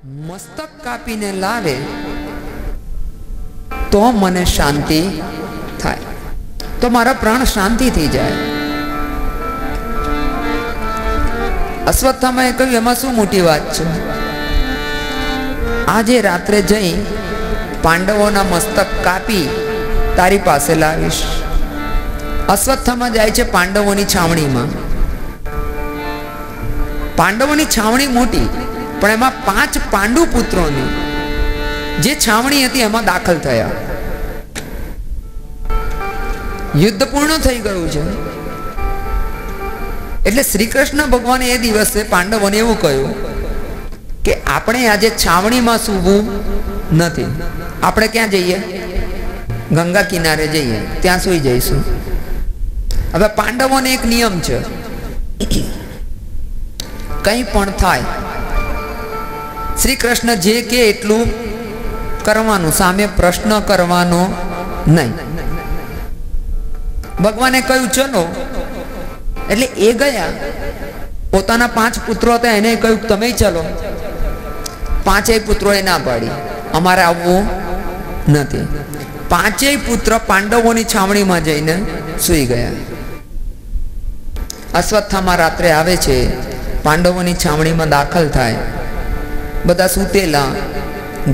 મસ્તક કાપીને લાવે તો મને શાંતિ થાય, તો મારા પ્રાણ શાંતિ થઈ જાય. અશ્વત્થામાએ કહ્યું એમાં શું મોટી વાત છે? આજે રાત્રે જઈ પાંડવોના મસ્તક કાપી તારી પાસે લાવીશ. અશ્વત્થામા જાય છે પાંડવોની છાવણીમાં. પાંડવોની છાવણી મોટી, પણ એમાં 5 પાંડુ પુત્રોની જે છાવણી હતી એમાં દાખલ થયા. યુદ્ધ પૂર્ણ થઈ ગયું છે. એટલે શ્રી કૃષ્ણ ભગવાને એ દિવસે પાંડવોને એવું કહ્યું કે આપણે આજે છાવણીમાં સૂવું નથી, આપણે ક્યાં જઈએ? ગંગા કિનારે જઈએ, ત્યાં સૂઈ જઈશું. હવે પાંડવોને એક નિયમ છે, કંઈ પણ થાય શ્રી કૃષ્ણ જે કે એટલું કરવાનું, સામે પ્રશ્ન કરવાનો નહીં. ભગવાને કહ્યું ચલો, એટલે એ ગયા. પોતાના 5 પુત્રો હતા, એને કહ્યું તમે ચલો. 5 પુત્રોએ ના પાડી, અમારે આવવું નથી. 5 પુત્ર પાંડવોની છાવણીમાં જઈને સૂઈ ગયા. અશ્વત્થામા રાત્રે આવે છે, પાંડવોની છાવણીમાં દાખલ થાય. બધા સૂતેલા,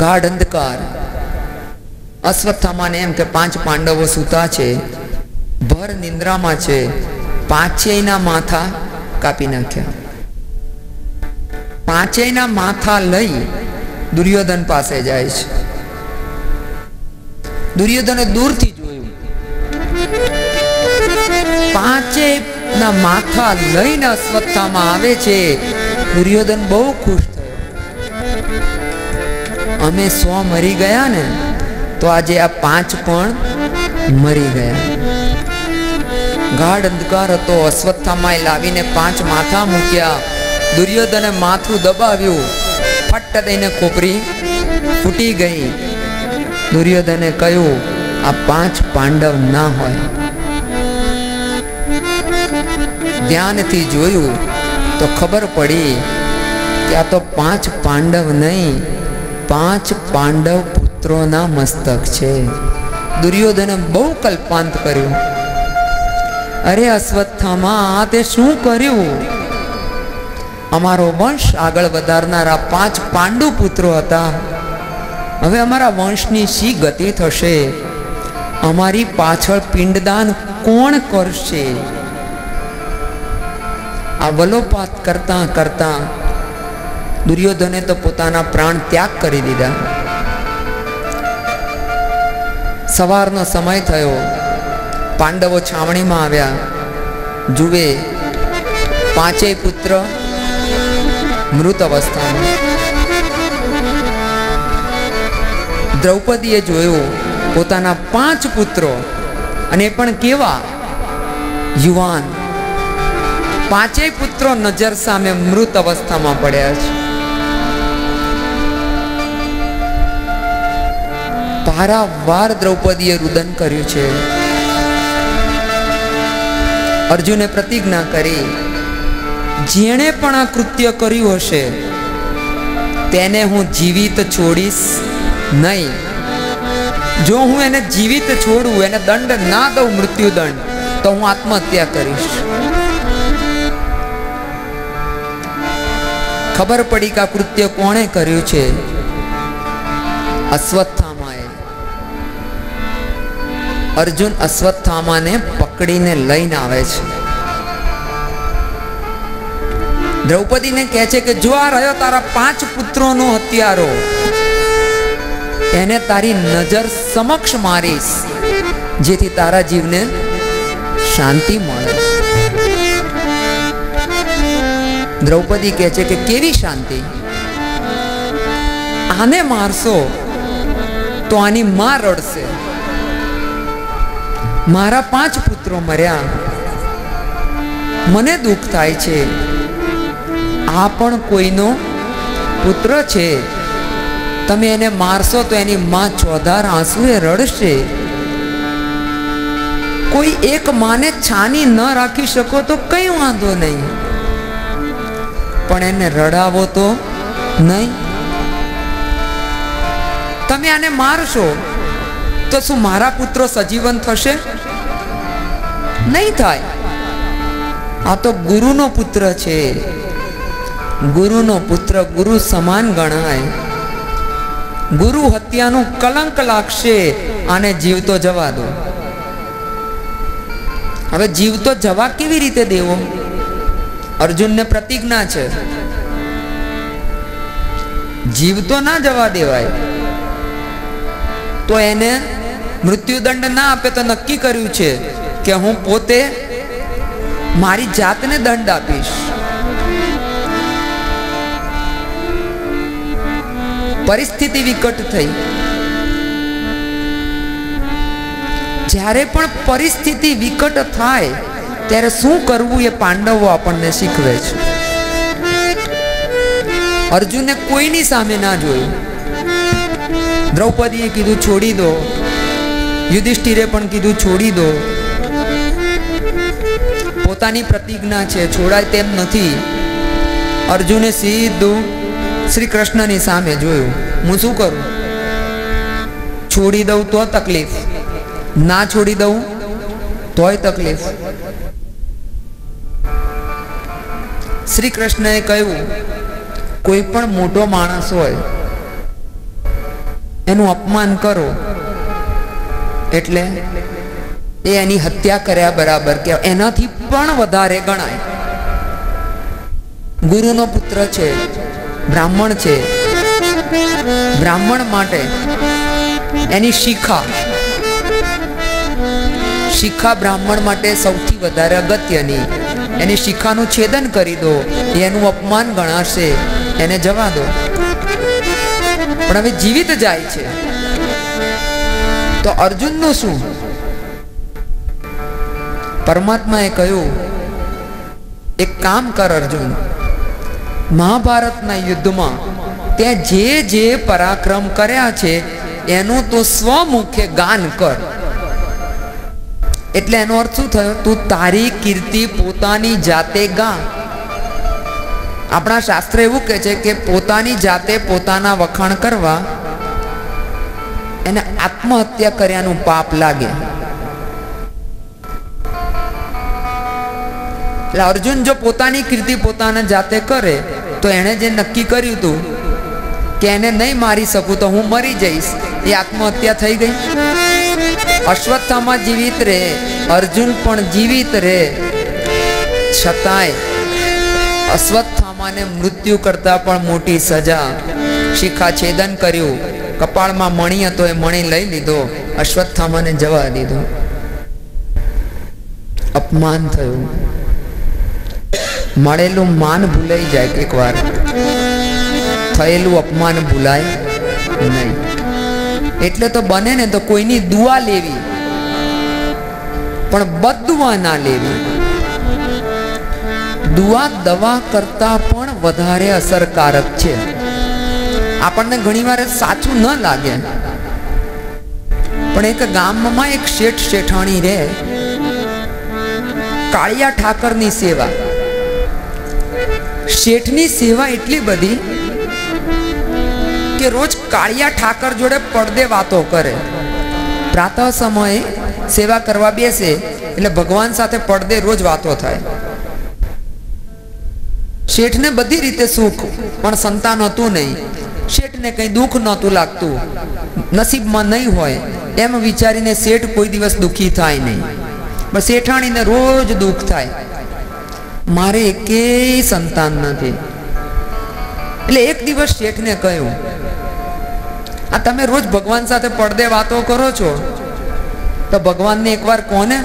ગાઢ અંધકાર. અશ્વત્થામાને એમ કે 5 પાંડવો સૂતા છે, ભર નિંદ્રામાં છે. 5 માથા કાપી નાખ્યા. 5 માથા લઈ દુર્યોધન પાસે જાય છે. દુર્યોધને દૂરથી જોયું, 5 માથા લઈને અશ્વત્થામા આવે છે. દુર્યોધન બહુ ખુશ થયો. અમે 100 મરી ગયા ને, તો આજે આ 5 પણ મરી ગયા. ગાઢ અંધકાર હતો. અશ્વત્થામાએ લાવીને 5 માથા મૂક્યા. દુર્યોધને માથું દબાવ્યું, ફટ દઈને ખોપરી ફૂટી ગઈ. દુર્યોધને કહ્યું આ 5 પાંડવ ના હોય. ધ્યાનથી જોયું તો ખબર પડી કે આ તો 5 પાંડવ નહીં, 5 પાંડવ પુત્રોના મસ્તક છે. દુર્યોધને બહુ કલ્પાંત કર્યું. અરે અશ્વત્થામા, તે શું કર્યું? અમારો વંશ આગળ વધારનારા 5 પાંડુ પુત્રો હતા. હવે અમારા વંશની શી ગતિ થશે? અમારી પાછળ પિંડદાન કોણ કરશે? આ વલોપાત કરતા કરતા દુર્યોધને તો પોતાના પ્રાણ ત્યાગ કરી દીધા. સવારનો સમય થયો. પાંડવો છાવણીમાં આવ્યા. જુએ 5 પુત્ર મૃત અવસ્થામાં. દ્રૌપદીએ જોયું પોતાના 5 પુત્રો, અને પણ કેવા યુવાન. 5 પુત્રો નજર સામે મૃત અવસ્થામાં પડ્યા છે. વારંવાર દ્રૌપદીએ રુદન કર્યું છે. અર્જુને પ્રતિજ્ઞા કરી, જેણે પણ આ કૃત્ય કર્યું હશે તેને હું જીવિત છોડીશ નહીં. જો હું એને જીવિત છોડું, એને દંડ ના દઉં, મૃત્યુદંડ, તો હું આત્મહત્યા કરીશ. ખબર પડી કે આ કૃત્ય કોણે કર્યું છે? અશ્વત્થામાએ. અર્જુન અશ્વત્થામાને પકડીને લઈને આવે છે. દ્રૌપદીને કહે છે કે જો આ રહ્યો તારા 5 પુત્રોનો હત્યારો, એને તારી નજર સમક્ષ મારીશ, જેથી તારા જીવને શાંતિ મળે. દ્રૌપદી કહે છે કે કેવી શાંતિ? આને મારશો તો આની માં રડશે. મારા 5 પુત્રો મર્યા, મને દુઃખ થાય છે. આ પણ કોઈનો પુત્ર છે. તમે એને મારશો તો એની માં ચોધાર આંસુએ રડશે. કોઈ એક માને છાની ન રાખી શકો તો કઈ વાંધો નહીં, પણ એને રડાવો તો નહીં. તમે આને મારશો તો શું મારા પુત્રો સજીવન થશે? નહીં થાય. આ તો ગુરુનો પુત્ર છે. ગુરુનો પુત્ર ગુરુ સમાન ગણાય. ગુરુ હત્યાનું કલંક લાગશે. આને જીવતો જવા દો. હવે જીવતો જવા કેવી રીતે દેવો? અર્જુનને પ્રતિજ્ઞા છે, જીવતો ના જવા દેવાય. તો એને મૃત્યુદંડ ના આપે તો નક્કી કર્યું છે કે હું પોતે મારી જાતને દંડ આપીશ. પરિસ્થિતિ વિકટ થઈ. જ્યારે પણ પરિસ્થિતિ વિકટ થાય ત્યારે શું કરવું એ પાંડવો આપણને શીખવે છે. અર્જુને કોઈની સામે ના જોયું. દ્રૌપદીએ કીધું છોડી દો, યુધિષ્ઠિરે પણ કીધું છોડી દો. પોતાની પ્રતિજ્ઞા છે, છોડાય તેમ નથી. અર્જુને સીધું શ્રી કૃષ્ણની સામે જોયું. હું શું કરું? છોડી દઉં તો તકલીફ, ના છોડી દઉં તોય તકલીફ. શ્રી કૃષ્ણએ કહ્યું, કોઈ પણ મોટો માણસ હોય એનું અપમાન કરો એટલે એ એની હત્યા કર્યા બરાબર કે એનાથી પણ વધારે ગણાય. ગુરુનો પુત્ર છે, બ્રાહ્મણ છે. બ્રાહ્મણ માટે એની શિખા બ્રાહ્મણ માટે સૌથી વધારે અગત્યની. એની શિખાનું છેદન કરી દો, એનું અપમાન ગણાશે, એને જવા દો. પણ હવે જીવિત જાય છે તો અર્જુનનું શું? પરમાત્માએ કહ્યું, એક કામ કર અર્જુન, મહાભારતના યુદ્ધમાં ત્યાં જે જે પરાક્રમ કર્યા છે એનું તો સ્વમુખે ગાન કર. એટલે એનો અર્થ શું થયો? તું તારી કીર્તિ પોતાની જાતે ગા. આપણા શાસ્ત્ર એવું કહે છે કે પોતાની જાતે પોતાના વખાણ કરવા એને આત્મહત્યા કર્યાનું પાપ લાગે. એટલે અર્જુન જો પોતાની કીર્તિ પોતાના જાતે કરે તો એણે જે નક્કી કર્યું હતું કે એને નહીં મારી શકું તો હું મરી જઈશ, એ આત્મહત્યા થઈ ગઈ. અશ્વત્થામા જીવિત રહે, અર્જુન પણ જીવિત રહે, છતાંય અશ્વત્થામાને મૃત્યુ કરતા પણ મોટી સજા. શિખા છેદન કર્યું, કપાળમાં મણી હતો એ મણી લઈ લીધો, અશ્વત્થામાને જવા દીધો. અપમાન થયું. મળેલું માન ભૂલાઈ જાય એક વાર, થયેલું અપમાન ભૂલાય નહીં. એટલે તો બને ને તો કોઈની દુઆ લેવી પણ બદદુઆ ના લેવી. દુઆ દવા કરતા પણ વધારે અસરકારક છે. આપણને ઘણીવાર સાચું ન લાગે, પણ એક ગામમાં એક શેઠ શેઠાણી રહે, કાળિયા ઠાકરની સેવા. શેઠની સેવા એટલી બધી કે રોજ કાળિયા ઠાકર જોડે પડદે વાતો કરે. પ્રાતઃ સમયે સેવા કરવા બેસે એટલે ભગવાન સાથે પડદે રોજ વાતો થાય. શેઠને બધી રીતે સુખ, પણ સંતાન હતું નહીં. શેઠને કઈ દુઃખ નહોતું લાગતું, નસીબમાં નહીં હોય એમ વિચારીને શેઠ કોઈ દિવસ દુઃખી થાય નહીં. પણ શેઠાણીને રોજ દુઃખ થાય, મારે એકેય સંતાન નથી. એટલે એક દિવસ શેઠને કહ્યું, આ તમે રોજ ભગવાન સાથે પડદે વાતો કરો છો તો ભગવાનને એકવાર કોને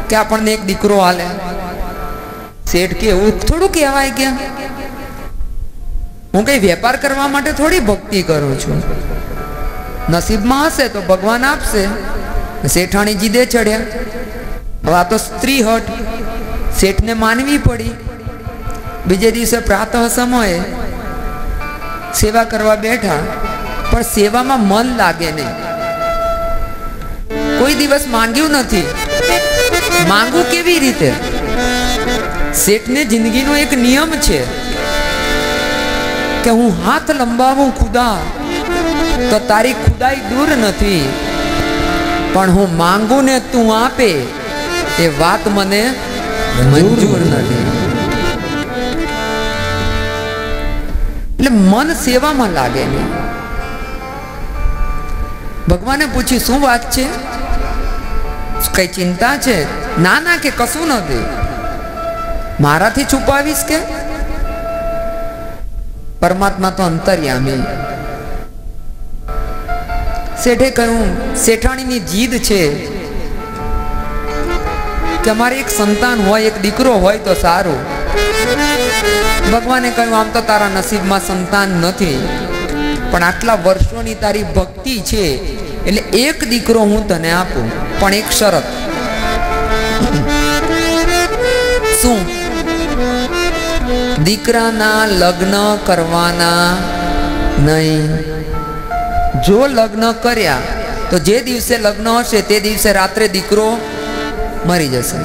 કે આપણને એક દીકરો હાલે. શેઠ કે એવું થોડું કહેવાય કે હું કઈ વેપાર કરવા માટે થોડી ભક્તિ કરું છું, નસીબમાં હશે તો ભગવાન આપશે. શેઠાણી જીદે ચડ્યા. હવે આ તો સ્ત્રી હટ, શેઠને માનવી પડી. બીજે દિવસે પ્રાતઃ સમયે સેવા કરવા બેઠા, પણ સેવામાં મન લાગે નહીં. કોઈ દિવસ માંગ્યું નથી. માંગવું કેવી રીતે? શેઠને જિંદગીનો એક નિયમ છે કે હું હાથ લંબાવું ખુદા तो तारी खुदाई दूर नहीं, पण हूँ मांगू ने तू आपे ए बात मने मंजूर नहीं। એટલે મન સેવામાં લાગે નહીં। ભગવાને પૂછ્યું શું વાત છે, કઈ ચિંતા છે? ના ના કે કશું નથી, મારાથી છુપાવીશ કે? પરમાત્મા તો અંતર્યામી। શેઠે કહ્યું શેઠાણીની જીદ છે કે અમારે એક સંતાન હોય, એક દીકરો હોય તો સારું। ભગવાને કહ્યું આમ તો તારા નસીબમાં સંતાન નથી, પણ આટલા વર્ષોની તારી ભક્તિ છે એટલે એક દીકરો હું તને આપું, પણ એક શરત। શું? દીકરાના લગ્ન કરવાના નહીં। જો લગ્ન કર્યા તો જે દિવસે લગ્ન હશે તે દિવસે રાત્રે દીકરો મરી જશે।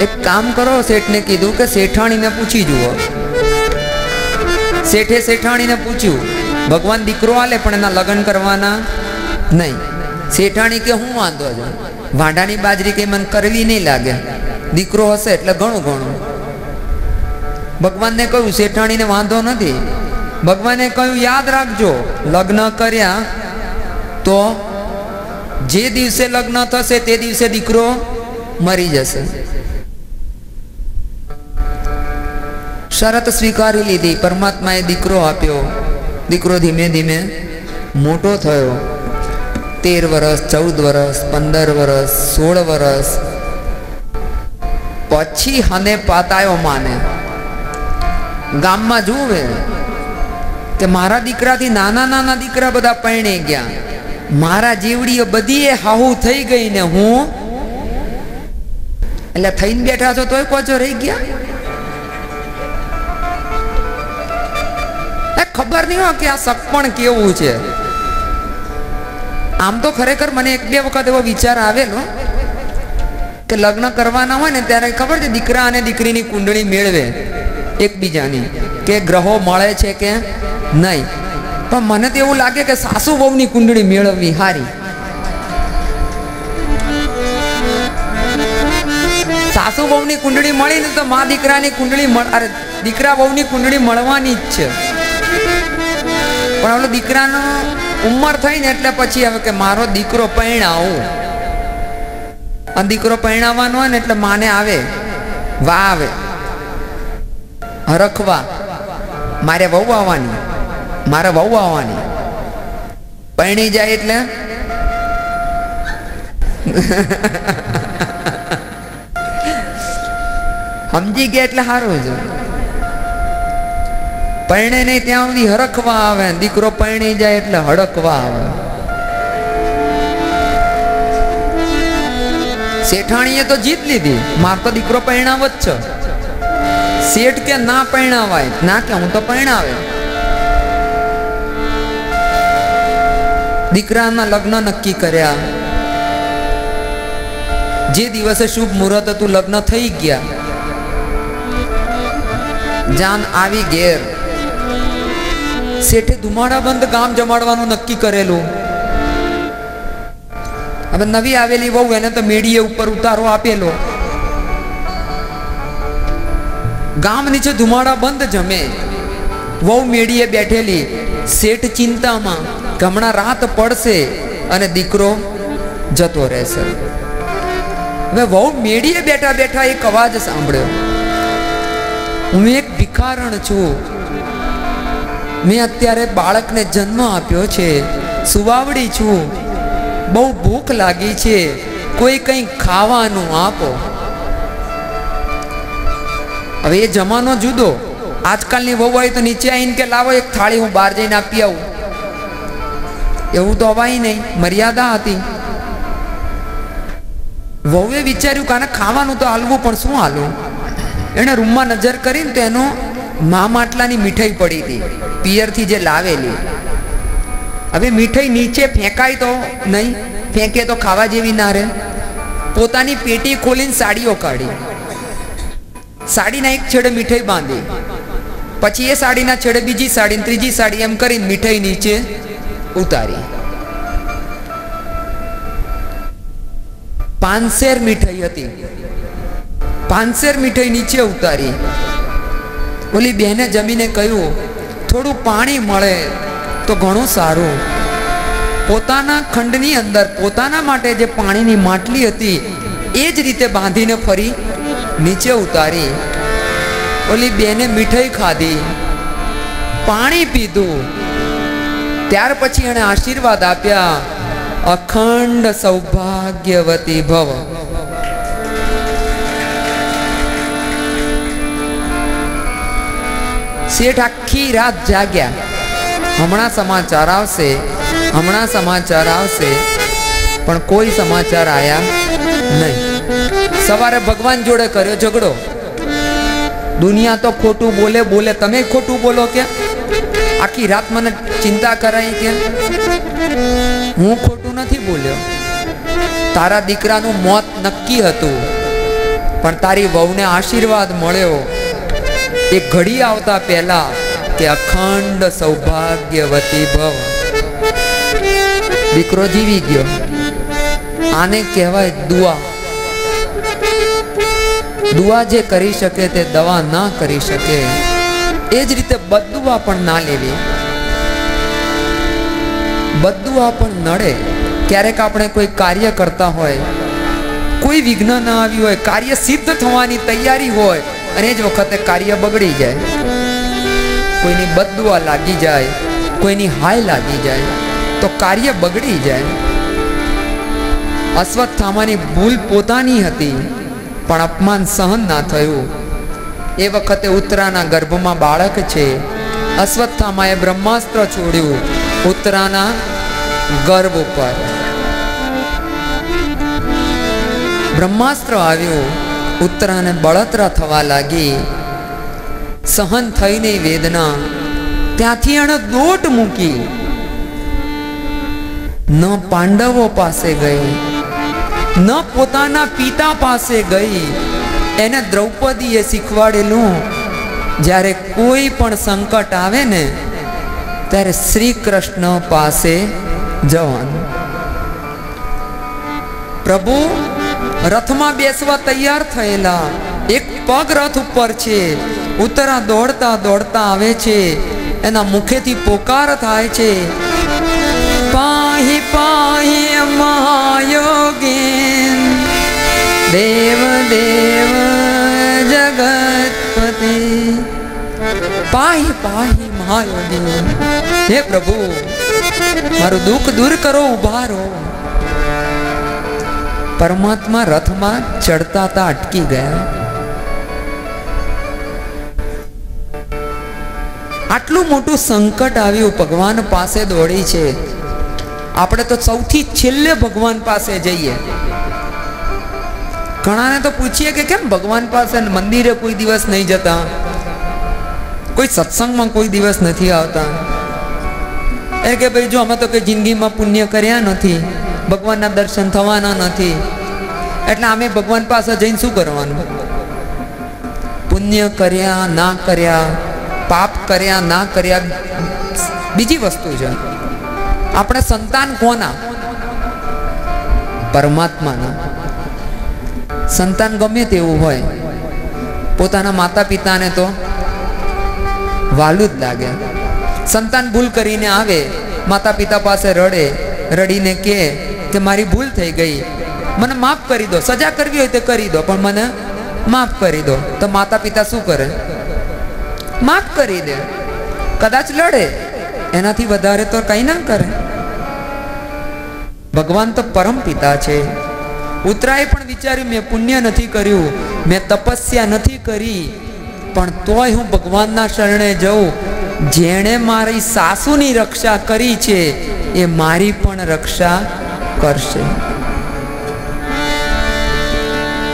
एक काम करो, सेठ ने कीधु के सेठाणी ने पूछी जुओ। सेठे सेठाणी ने पूछ्यू भगवान दीकरो आले पण एना लग्न करवाना नहीं। सेठाणी के हूँ वांधो छे, वांढानी बाजरी के मन करवी नहीं लागे, दीकरो हशे एटले घणुं घणुं। भगवान ने कह्युं सेठाणी ने वांधो नथी। भगवाने कह्युं याद राखजो, लग्न कर्या तो जे दिवसे लग्न थशे ते दिवसे दीकरो मरी जशे। शरत स्वीकारी लीधी। परमात्माए दीकरो आप्यो। दीकरो धीमे धीमे मोटो थयो। 13 वर्ष, 14 वर्ष, 15 वर्ष, 16 वर्ष पछी हने पातायो माने गाम में जुए के मारा दीकरा थी नाना नाना दीकरा बधा परणी गया, मारा जीवड़ीओ बधीए हाहू थई गई ने हूँ એટલે થઈને બેઠા છો તોય કોચો રહી ગયા। खबर नहीं हो कि आ सपण केवुं छे। आम तो खरेखर मने एक बे वखत एवो विचार आवेलो के लग्न करवाना होय ने त्यारे खबर छे दीकरा अने दीकरीनी कुंडળી मेळवे एकबीजानी के ग्रहो मळे छे के नहीं, पण मने तो एवुं लागे के सासू वहुनी कुंडળી मेळववी हारी। सासू वहुनी कुंडળી मळी ने तो मां दीकरानी कुंडળી अरे दीकरा वहुनी कुंडળી मळवानी ज छे। पण ओलो दीकरानो उमर थई ने એટલે પછી હવે કે મારો દીકરો પરણાવું, અને દીકરો પરણાવવાનો હોય ને એટલે માને આવે વા આવે હરખવા, મારે વહુ આવવાની, મારે વહુ આવવાની। પરણી જાય એટલે સમજી ગયા એટલે સારું છે। परणे नहीं त्या सुधी हरखवा आवे, दीकरो परणी जाए एटले हड़कवा आवे। सेठाणीए तो जीत लीधी, मार तो दीकरो परणाव ज छे। सेठ के ना परणावाय, ना के हूँ तो परणावे। दीकराना लग्न नक्की कर्या। जे दिवसे शुभ मुहूर्त हतुं लग्न थई गया। जान आवी घेर। सेठे धुमाड़ा बंद गाम जमाड़वानुं नक्की करेलू। हवे नवी आवेली वहू एने तो मेड़ीए उपर उतारो आपेलो। गाम नीचे धुमाड़ा बंद जमे। वहू मेड़ीए बैठेली। सेठ चिंता में हमणां रात पड़शे अने दीकरो जतो रहेशे। हवे वहू मेड़ीए बैठा बैठा एक अवाज सांभळ्यो, हूँ एक भिखारण छूं। मैं अत्यारे बाळक ने जन्म आप्यो छे, सुवावड़ी छूं, बहु भूख लागी छे, कोई कई खावानुं आपो। हवे ए जमानो जुदो। आजकलनी वहू होय तो नीचे आवीने के लावो एक थाळी हूँ बहार जईने आपी आऊं, एवुं तो अवाय नहीं, मर्यादा हती। वहुए विचार्युं के आने खावानुं तो हालवुं पण शुं हालवुं। एणे रूम में नजर करी तो एनो मा માટલાની મીઠાઈ पड़ी थी, पियर थी जे लावेली। हवे मीठाई नीचे फेंकाय तो नहीं, फेंके तो खावा जेवी ना रहे। पोतानी पेटी खोलीने साड़ीओ काढी, साड़ीना एक छेड़े मीठाई बांधी પછી એ સાડીના છેડે બીજી સાડી, ત્રીજી સાડી, એમ કરીને મીઠાઈ નીચે ઉતારી. 5 શેર મીઠાઈ હતી, 5 શેર મીઠાઈ નીચે ઉતારી. ઓલી બહેને જમીને કહ્યું, થોડું પાણી મળે તો ઘણું સારું. પોતાના ખંડની અંદર પોતાના માટે જે પાણીની માટલી હતી એ જ રીતે બાંધીને ફરી નીચે ઉતારી. ઓલી બેને મીઠાઈ ખાધી, પાણી પીધું. ત્યાર પછી એણે આશીર્વાદ આપ્યા, અખંડ સૌભાગ્યવતી ભવ. શેઠ આખી રાત જાગ્યા. હમણાં સમાચાર આવશે, હમણાં સમાચાર આવશે, પણ કોઈ સમાચાર આયા નહીં. સવારે ભગવાન જોડે કર્યો ઝઘડો. દુનિયા તો ખોટું બોલે બોલે, તમે ખોટું બોલો કે? આખી રાત મને ચિંતા કરાઈ કે હું ખોટું નથી બોલ્યો. તારા દીકરાનું મોત નક્કી હતું, પણ તારી વહુને આશીર્વાદ મળ્યો એ ઘડી આવતા પહેલા કે અખંડ સૌભાગ્યવતી ભવ. દીકરો જીવી ગયો. આને કહેવાય દુઆ. દુઆ જે કરી શકે તે દવા ના કરી શકે. એ જ રીતે બદદુઆ પણ ના લેવી. બદદુઆ પણ નડે. ક્યારેક આપણે કોઈ કાર્ય કરતા હોય, કોઈ વિઘ્ન ના આવ્યું હોય, કાર્ય સિદ્ધ થવાની તૈયારી હોય, અને જ વખતે કાર્ય બગડી જાય. કોઈની બદદુઆ લાગી જાય, કોઈની હાય લાગી જાય તો કાર્ય બગડી જાય. અશ્વત્થામાની ભૂલ પોતાની હતી, પણ અપમાન સહન ના થયું. એ વખતે ઉત્તરાના ગર્ભમાં બાળક છે. અશ્વત્થામાએ બ્રહ્માસ્ત્ર છોડ્યું ઉત્તરાના ગર્ભ ઉપર. બ્રહ્માસ્ત્ર આવ્યું, ઉત્તરાને બળતરા થવા લાગી. સહન થઈ નહીં વેદના. ત્યાંથી એણે દોટ મૂકી. ન પાંડવો પાસે ગઈ, ન પોતાના પિતા પાસે ગઈ. એને દ્રૌપદીએ શીખવાડેલું, જ્યારે કોઈ પણ સંકટ આવે ને ત્યારે શ્રી કૃષ્ણ પાસે જવાનું. પ્રભુ રથમાં બેસવા તૈયાર થયેલા, એક પગ રથ ઉપર છે. ઉત્તરા દોડતા દોડતા આવે છે. એના મુખેથી પોકાર થાય છે, પાહી પાહી મહાયોગીન દેવ દેવ જગતપતિ. પાહી પાહી મહાયોગીન. હે પ્રભુ, મારું દુઃખ દૂર કરો, ઉભા રહો. પરમાત્મા રથમાં ચડતા હતા, અટકી ગયા. આટલું મોટું સંકટ આવ્યું, ભગવાન પાસે દોડી છે. આપણે તો સૌથી છેલ્લે ભગવાન પાસે જઈએ. ઘણાને તો પૂછીએ કે કેમ ભગવાન પાસે મંદિરે કોઈ દિવસ નહીં જતા, કોઈ સત્સંગમાં કોઈ દિવસ નથી આવતા. એ કે ભાઈ જો અમે તો કઈ જિંદગીમાં પુણ્ય કર્યા નથી, ભગવાનના દર્શન થવાના નથી, એટલે અમે ભગવાન પાસે જઈને શું કરવાનું? પુણ્ય કર્યા ના કર્યા, પાપ કર્યા ના કર્યા બીજી વસ્તુ છે. આપણે સંતાન કોના? પરમાત્માના. સંતાન ગમે તેવું હોય, પોતાના માતા પિતાને તો વાલું જ લાગે. સંતાન ભૂલ કરીને આવે, માતા પિતા પાસે રડે, રડીને કહે કે મારી ભૂલ થઈ ગઈ, મને માફ કરી દો. સજા કરવી હોય તો કરી દો, પણ મને માફ કરી દો. તો માતા પિતા શું કરે? માફ કરી દે. કદાચ લડે, એનાથી વધારે તો કઈ ના કરે. ભગવાન તો પરમ પિતા છે. ઉત્તરાએ પણ વિચાર્યું, મેં પુણ્ય નથી કર્યું, મેં તપસ્યા નથી કરી, પણ તોય હું ભગવાનના શરણે જઉં. જેણે મારી સાસુની રક્ષા કરી છે એ મારી પણ રક્ષા કરશે.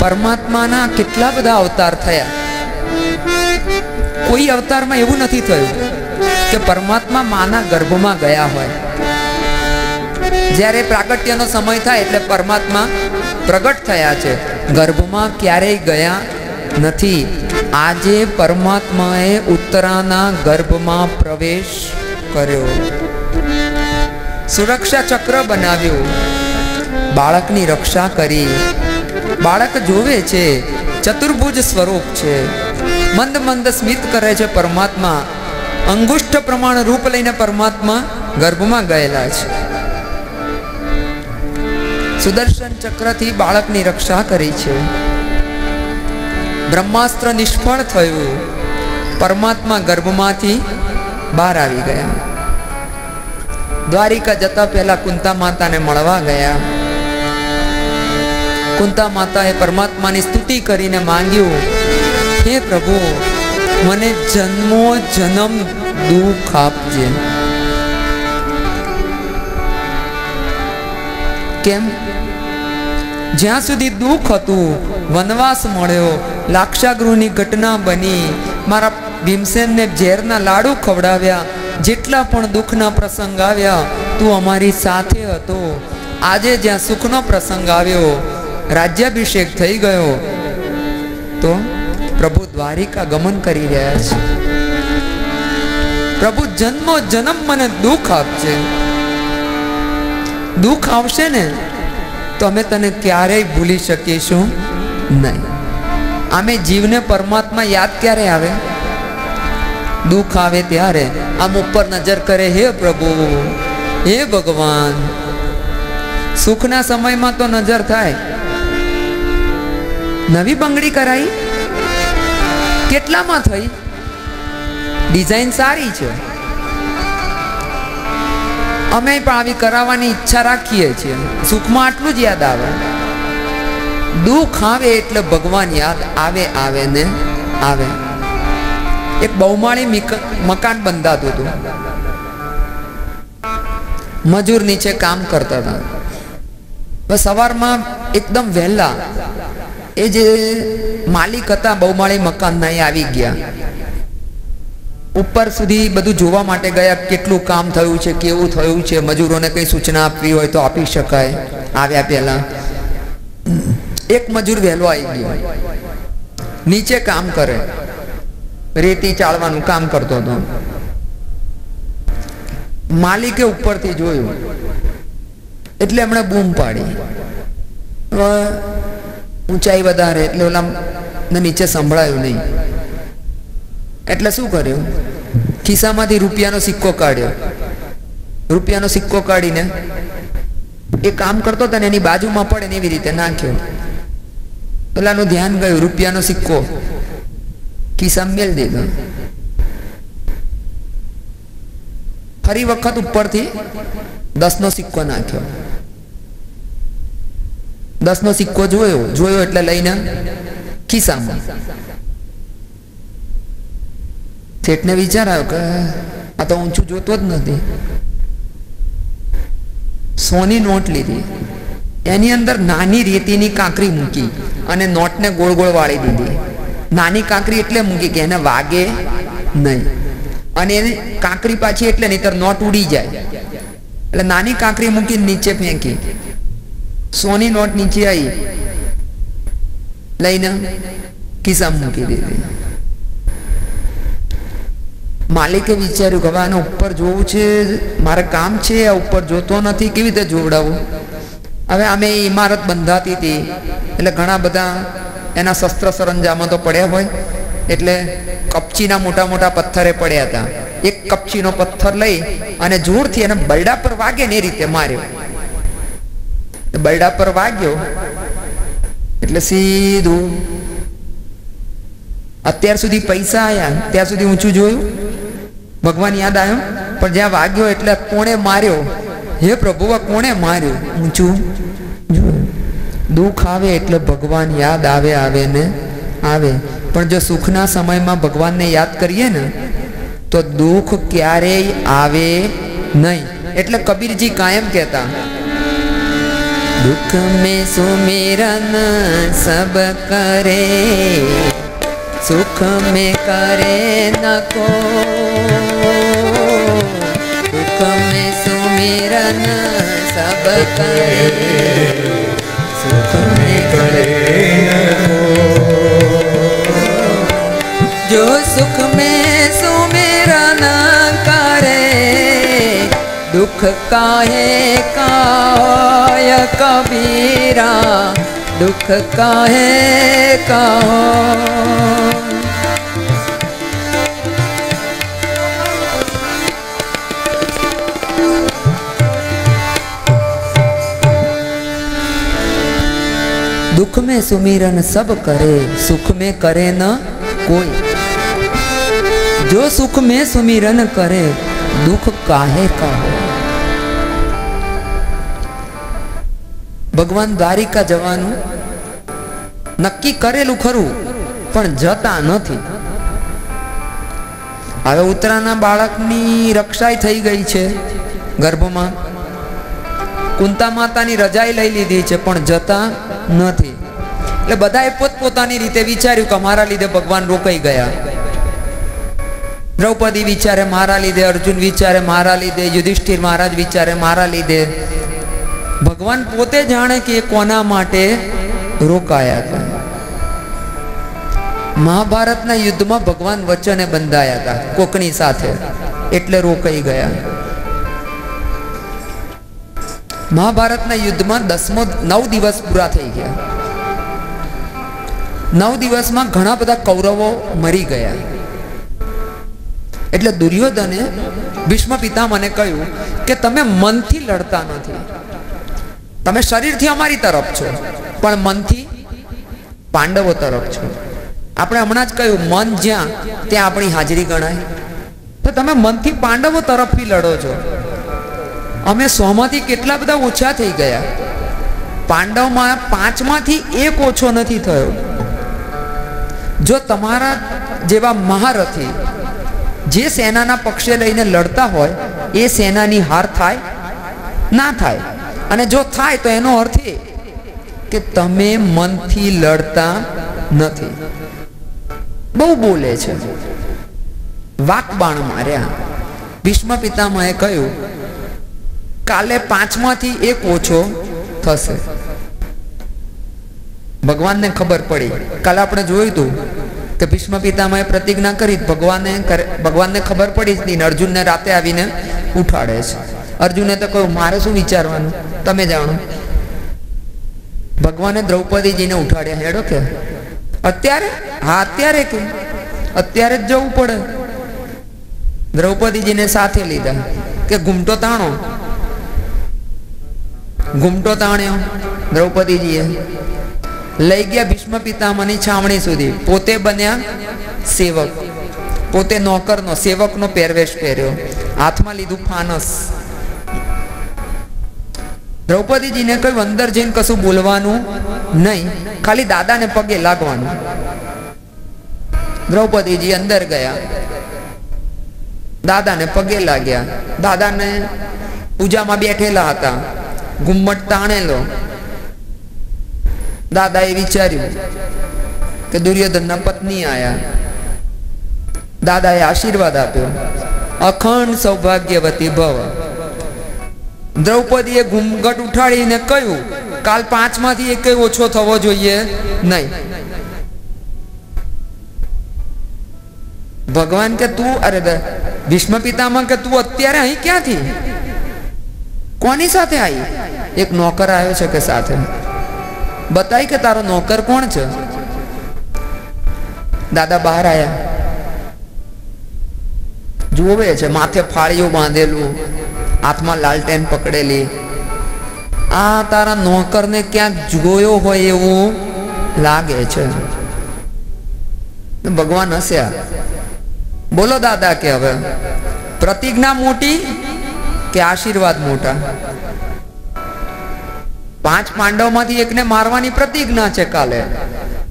પરમાત્માના કેટલા બધા અવતાર થયા. કોઈ અવતારમાં એવું નથી થયું કે પરમાત્મા માના ગર્ભમાં ગયા હોય. જ્યારે પ્રાગટ્યનો સમય થાય એટલે પરમાત્મા પ્રગટ થયા છે. ગર્ભમાં ક્યારેય ગયા નથી. આજે પરમાત્માએ ઉત્તરાના ગર્ભમાં પ્રવેશ કર્યો, સુરક્ષા ચક્ર બનાવ્યું, બાળકની રક્ષા કરી. બાળક જોવે છે ચતુર્ભુજ સ્વરૂપ છે, મંદ મંદ સ્મિત કરે છે પરમાત્મા. અંગુષ્ઠ પ્રમાણ રૂપ લઈને પરમાત્મા ગર્ભમાં ગયેલા છે. સુદર્શન ચક્રથી બાળકની રક્ષા કરી છે. બ્રહ્માસ્ત્ર નિષ્ફળ થયું, પરમાત્મા ગર્ભમાંથી બહાર આવી ગયા. દ્વારિકા જતા પહેલા કુંતા માતાને મળવા ગયા. કુંતા માતાએ પરમાત્માની સ્તુતિ કરીને માંગ્યું, હે પ્રભુ, મને જન્મો જન્મ દુઃખ આપજે. કેમ? જ્યાં સુધી દુઃખ હતું, વનવાસ મળ્યો, લાક્ષાગૃહની ઘટના બની, મારા ભીમસેનને ઝેરના લાડુ ખવડાવ્યા, જેટલા પણ દુઃખના પ્રસંગ આવ્યા તું અમારી સાથે હતો. આજે જ્યાં સુખનો પ્રસંગ આવ્યો, રાજ્યાભિષેક થઈ ગયો, તો પ્રભુ દ્વારિકા ગમન કરી રહ્યા છે. પ્રભુ જન્મો જન્મ મને દુઃખ આપશે. દુઃખ આવશે ને તો અમે તને ક્યારેય ભૂલી શકીશું નહીં. અમે જીવને પરમાત્મા યાદ ક્યારે આવે? દુઃખ આવે ત્યારે આમ ઉપર નજર કરે, હે પ્રભુ, હે ભગવાન. સુખના સમયમાં તો નજર થાય, નવી બંગડી કરાઈ, કેટલામાં થઈ? ડિઝાઇન સારી છે, અમે પણ આવી કરાવવાની ઈચ્છા રાખીએ છીએ. સુખમાં આટલું જ યાદ આવે, દુઃખ આવે એટલે ભગવાન યાદ આવે આવે ને આવે. એક બહુમાળી મકાન બંધાતું હતું, મજૂર નીચે કામ કરતા હતા. બસ સવારમાં એકદમ વહેલા એ જે માલિક હતા બહુમાળી મકાનના, એ આવી ગયા. ઉપર સુધી બધું જોવા માટે ગયા, કેટલું કામ થયું છે, કેવું થયું છે. મજૂરોને કઈ સૂચના આપવી હોય તો આપી શકાય. આવ્યા પહેલા એક મજૂર વહેલો આવી ગયો, નીચે કામ કરે, રેતી ચાળવાનું કામ કરતો હતો. માલિકે ઉપરથી જોયું એટલે એમણે બૂમ પાડી. ઊંચાઈ વધારે એટલે ઓલા નીચે સંભળાયું નહીં, એટલે શું કર્યું? ખિસ્સામાંથી રૂપિયાનો સિક્કો કાઢ્યો. રૂપિયાનો સિક્કો કાઢીને એ કામ કરતો હતો ને એની બાજુમાં પડે ને એવી રીતે નાખ્યો. પેલાનું ધ્યાન ગયું, રૂપિયાનો સિક્કો ખિસ્સામાં મેલ દીધો. ફરી વખત ઉપરથી 10નો સિક્કો નાખ્યો. 10નો સિક્કો જોયો એટલે લઈને ખિસ્સામાં. શેઠને વિચાર આવ્યો કે આ તો ઊંચું જોતો જ નથી. સોની નોટ લીધી, એની અંદર નાની રેતીની કાંકરી મૂકી અને નોટને ગોળ ગોળ વાળી દીધી. નાની કાંકરી એટલે મૂકી કે એને વાગે નહીં, અને એની કાંકરી પાછી એટલે નહીતર નોટ ઉડી જાય. એટલે નાની કાંકરી મૂકી નીચે ફેંકી. સોની નોટ નીચે આવી, લઈને ખિસ્સામાં મૂકી દીધી. માલિકે વિચાર્યું કે હવે આને ઉપર જોવું છે, મારે કામ છે, આ ઉપર જોતો નથી, કેવી રીતે જોવડાવું? હવે આમે ઇમારત બંધાતી હતી એટલે ઘણા બધા એના શસ્ત્ર સરંજામો તો પડ્યા હોય, એટલે કપચીના મોટા મોટા પથ્થરે પડ્યા હતા. એક કપચીનો પથ્થર લઈ અને જોરથી એને બરડા પર વાગે ને એ રીતે માર્યો. બરડા પર વાગ્યો એટલે સીધું. અત્યાર સુધી પૈસા આવ્યા, ત્યાં સુધી ઊંચું જોયું, ભગવાન યાદ આવ્યો, પણ જ્યાં વાગ્યો એટલે કોણે માર્યો? હે પ્રભુ, કોણે માર્યો? ઊંચું જોયું. દુઃખ આવે એટલે ભગવાન યાદ આવે આવે ને આવે. પણ જો સુખના સમયમાં ભગવાનને યાદ કરીએ ને તો દુઃખ ક્યારેય આવે નહીં. એટલે કબીરજી કાયમ કહેતા, दुख में सुमिरन सब करे, सुख में करे न को। दुख में सुमिरन सब करे, सुख में करे न को। दुख काहे का होय कबीरा, दुख काहे का हो। दुख में सुमिरन सब करे, सुख में करे न कोई। जो सुख में सुमिरन करे, दुख काहे का हो। भगवान द्वारिका जवानु नक्की करेलू खरू, पण जता नथी। हवे उतराना बाळकनी रक्षाई थई गई छे गर्भमां, कुंता मातानी रजाई लई लीधी छे, पण जता નથી। એટલે બધાએ પોતપોતાની રીતે વિચાર્યું કે મારા લીધે ભગવાન રોકાઈ ગયા। દ્રૌપદી વિચારે મારા લીધે, અર્જુન વિચારે મારા લીધે, યુધિષ્ઠિર મહારાજ વિચારે મારા લીધે। ભગવાન પોતે જાણે કે કોના માટે રોકાયા હતા। મહાભારતના યુદ્ધમાં ભગવાન વચને બંધાયા હતા કોકની સાથે, એટલે રોકાઈ ગયા। महाभारतना युद्ध में 9 दिवस पूरा थई गया। 9 दिवस में घणा बधा कौरवो मरी गया। एटले दुर्योधने भीष्म पितामहने कह्युं के तमे मनथी लड़ता नथी, तमे शरीरथी अमारी तरफ छो, पण मनथी पांडवो तरफ छो। आपणे हमणां ज कह्युं मन ज्यां त्यां आपणी हाजरी गणाय, तो तमे मनथी पांडवो तरफथी लड़ो छो। अमे 100 मांथी केटला बधा ओछा थई गया, पांडव में 5 मांथी 1 ओछो नथी थयो। जो तमारा जेवा महारथी जे सेनाना पक्षे लईने लड़ता होय, ए सेनानी हार थाय ना थाय, अने जो थाय तो एनो अर्थ ए के तमे मनथी लड़ता नथी। बहु बोले छे, वाकबाण मार्या। भीष्म पितामहे कह्युं काले 5 मांथी 1 ओछो थशे। भगवान ने खबर पड़ी। काले आपणे जोयुं हतुं के भीष्म पितामहे प्रतिज्ञा करी, भगवान ने खबर पड़ी थी। अर्जुन ने राते आवीने उठाड़े छे। अर्जुने तो कह्युं मारे शुं विचारवानुं, तमे जाणो। भगवाने द्रौपदी जी ने उठाड्या। हेडो के अत्यारे? हाँ अत्यारे के अत्यारे ज जवुं पड़े। द्रौपदी जी ने साथे लीधा के घूमटो ताणो। घूमटो ताण्यो द्रौपदीजीए, लई गया भीष्म पितामहनी छावणी सुधी। पोते बन्या सेवक, पोते नौकरनो सेवकनो પહેરવેશ પહેર્યો, हाथमां लीधुं फानस। द्रौपदीजीने कह्युं अंदर जईने कशुं बोलवानुं नहीं, खाली दादाने पगे लागवानुं। द्रौपदीजी अंदर गया, दादाने पगे लाग्या। दादाने पूजामां बेठेला हता, घुम्मट ताणेलो। दादाए विचार्યું કે દુર્યોધનના પત્ની આયા। દાદાએ આશીર્વાદ આપ્યો, અખંડ સૌભાગ્યવતી ભવ। દ્રૌપદીએ ઘૂમઘટ ઉઠાડીને કહ્યું કાલ 5 માંથી 1 ઓછો થવો જોઈએ નહીં। ભગવાન કે તું, અરે ભીષ્મ પિતામહ કે તું અત્યારે અહીં ક્યાંથી, કોની સાથે आई? एक नौकर आयो छे के साथे। बताई के तारो नौकर कोण छे? दादा बहार आया, जोवे छे माथे फाळियो बांधेलू, हाथमां लालटेन पकड़ेली। आ तारा नौकर ने क्या जोयो होय एवुं लागे छे। भगवान हस्या। बोलो दादा के हवे प्रतिज्ञा मोटी के आशीर्वाद मोटा? 5 पांडव मांथी 1 ने मारवानी प्रतिज्ञा छे काले।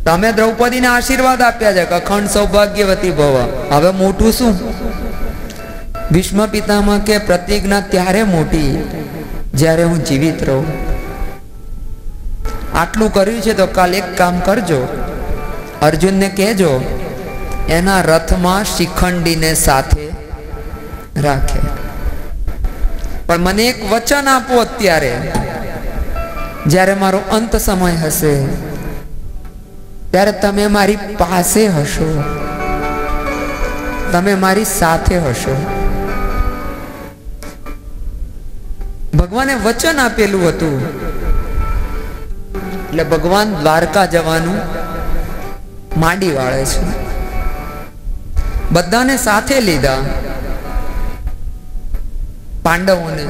तमे द्रौपदी ने आशीर्वाद आप्या छे के अखंड सौभाग्यवती भव। हवे मोटुं शुं? भीष्म पितामह के प्रतिज्ञा त्यारे मोटी ज्यारे हूँ जीवित रहूं। आटलू कर्युं छे तो काल एक काम करजो, अर्जुन ने कहेजो एना रथ में शिखंडी ने साथे राखे। पण मने एक वचन आपो, अत्यारे ज्यारे मारो अंत समय हशे त्यारे तमे मारी पासे हशो, तमे मारी साथे हशो। ભગવાને વચન આપેલું હતું એટલે ભગવાન દ્વારકા જવાનું માંડી વાળે છે. બધાને સાથે લીધા, પાંડવોને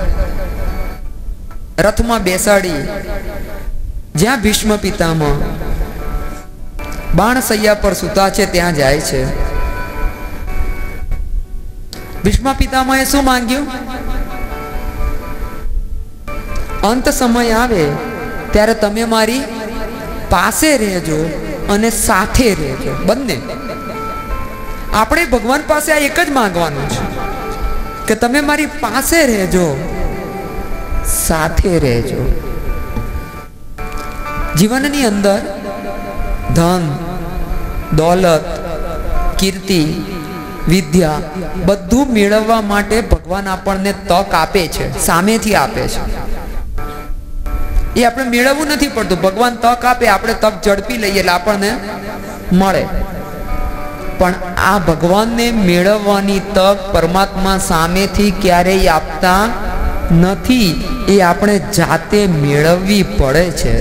રથમાં બેસાડી જ્યાં ભીષ્મ પિતામહ બાણસૈયા પર સૂતા છે ત્યાં જાય છે. ભીષ્મ પિતામહે શું માંગ્યું? અંત સમય આવે ત્યારે તમે મારી પાસે રહેજો અને સાથે રહેજો. બંને આપણે ભગવાન પાસે આ એક જ માંગવાનું છે કે તમે મારી પાસે રહેજો, સાથે રહેજો. જીવનની અંદર ધન, દોલત, કીર્તિ, વિદ્યા બધું મેળવવા માટે ભગવાન આપણને તક આપે છે, સામેથી આપે છે. એ આપણે મેળવવું નથી પડતું. ભગવાન તક આપે, આપણે તક ઝડપી લઈએ એટલે આપણને મળે. પણ આ ભગવાનને મેળવવાની તક પરમાત્મા સામેથી ક્યારેય આપતા નથી. એ આપણે જાતે મેળવવી પડે છે.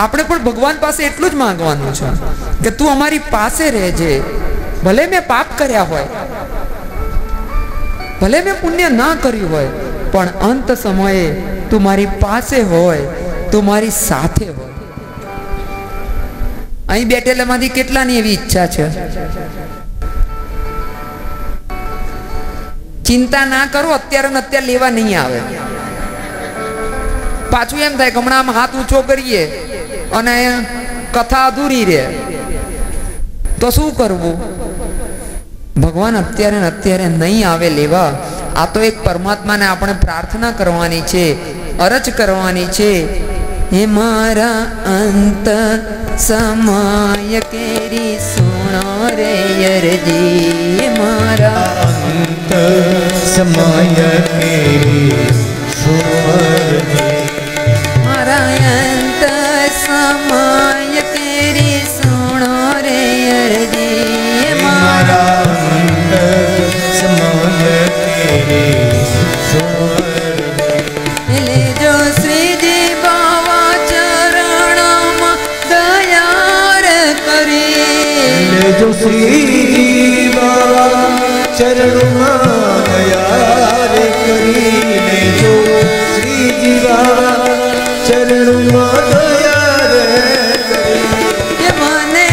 આપણે પણ ભગવાન પાસે એટલું જ માંગવાનું છે કે તું અમારી પાસે રહેજે. ભલે મેં પાપ કર્યા હોય, ભલે મેં પુણ્ય ના કર્યું હોય, પણ અંત સમયે તું મારી પાસે હોય, તું મારી સાથે હોય. અહીં બેઠેલામાંથી કેટલાની એવી ઈચ્છા છે? ચિંતા ના કરો, અત્યારે ને અત્યારે લેવા નહીં આવે. પાછું એમ થાય કે હમણાં આમ હાથ ઊંચો કરીએ અને કથા અધૂરી રહે તો શું કરવું? ભગવાન અત્યારે ને અત્યારે નહીં આવે લેવા. આ તો એક પરમાત્માને આપણે પ્રાર્થના કરવાની છે, અરજ કરવાની છે. હે મારા અંત સમય કેરી સુણો રે અરજી, મારા અંત સમય કેરી સુણો રે, મારા અંત સમય કેરી સુણો રે અરજી, મારા અંત સમય કેરી સુણો રે. લેજો શ્રીજી બાવા ચરણમાં દયા કરી, લેજો શ્રીજી બાવા ચરણમાં દયા રે કરી, લેજો શ્રીજી બાવા ચરણમાં દયા રે કરી. એ મને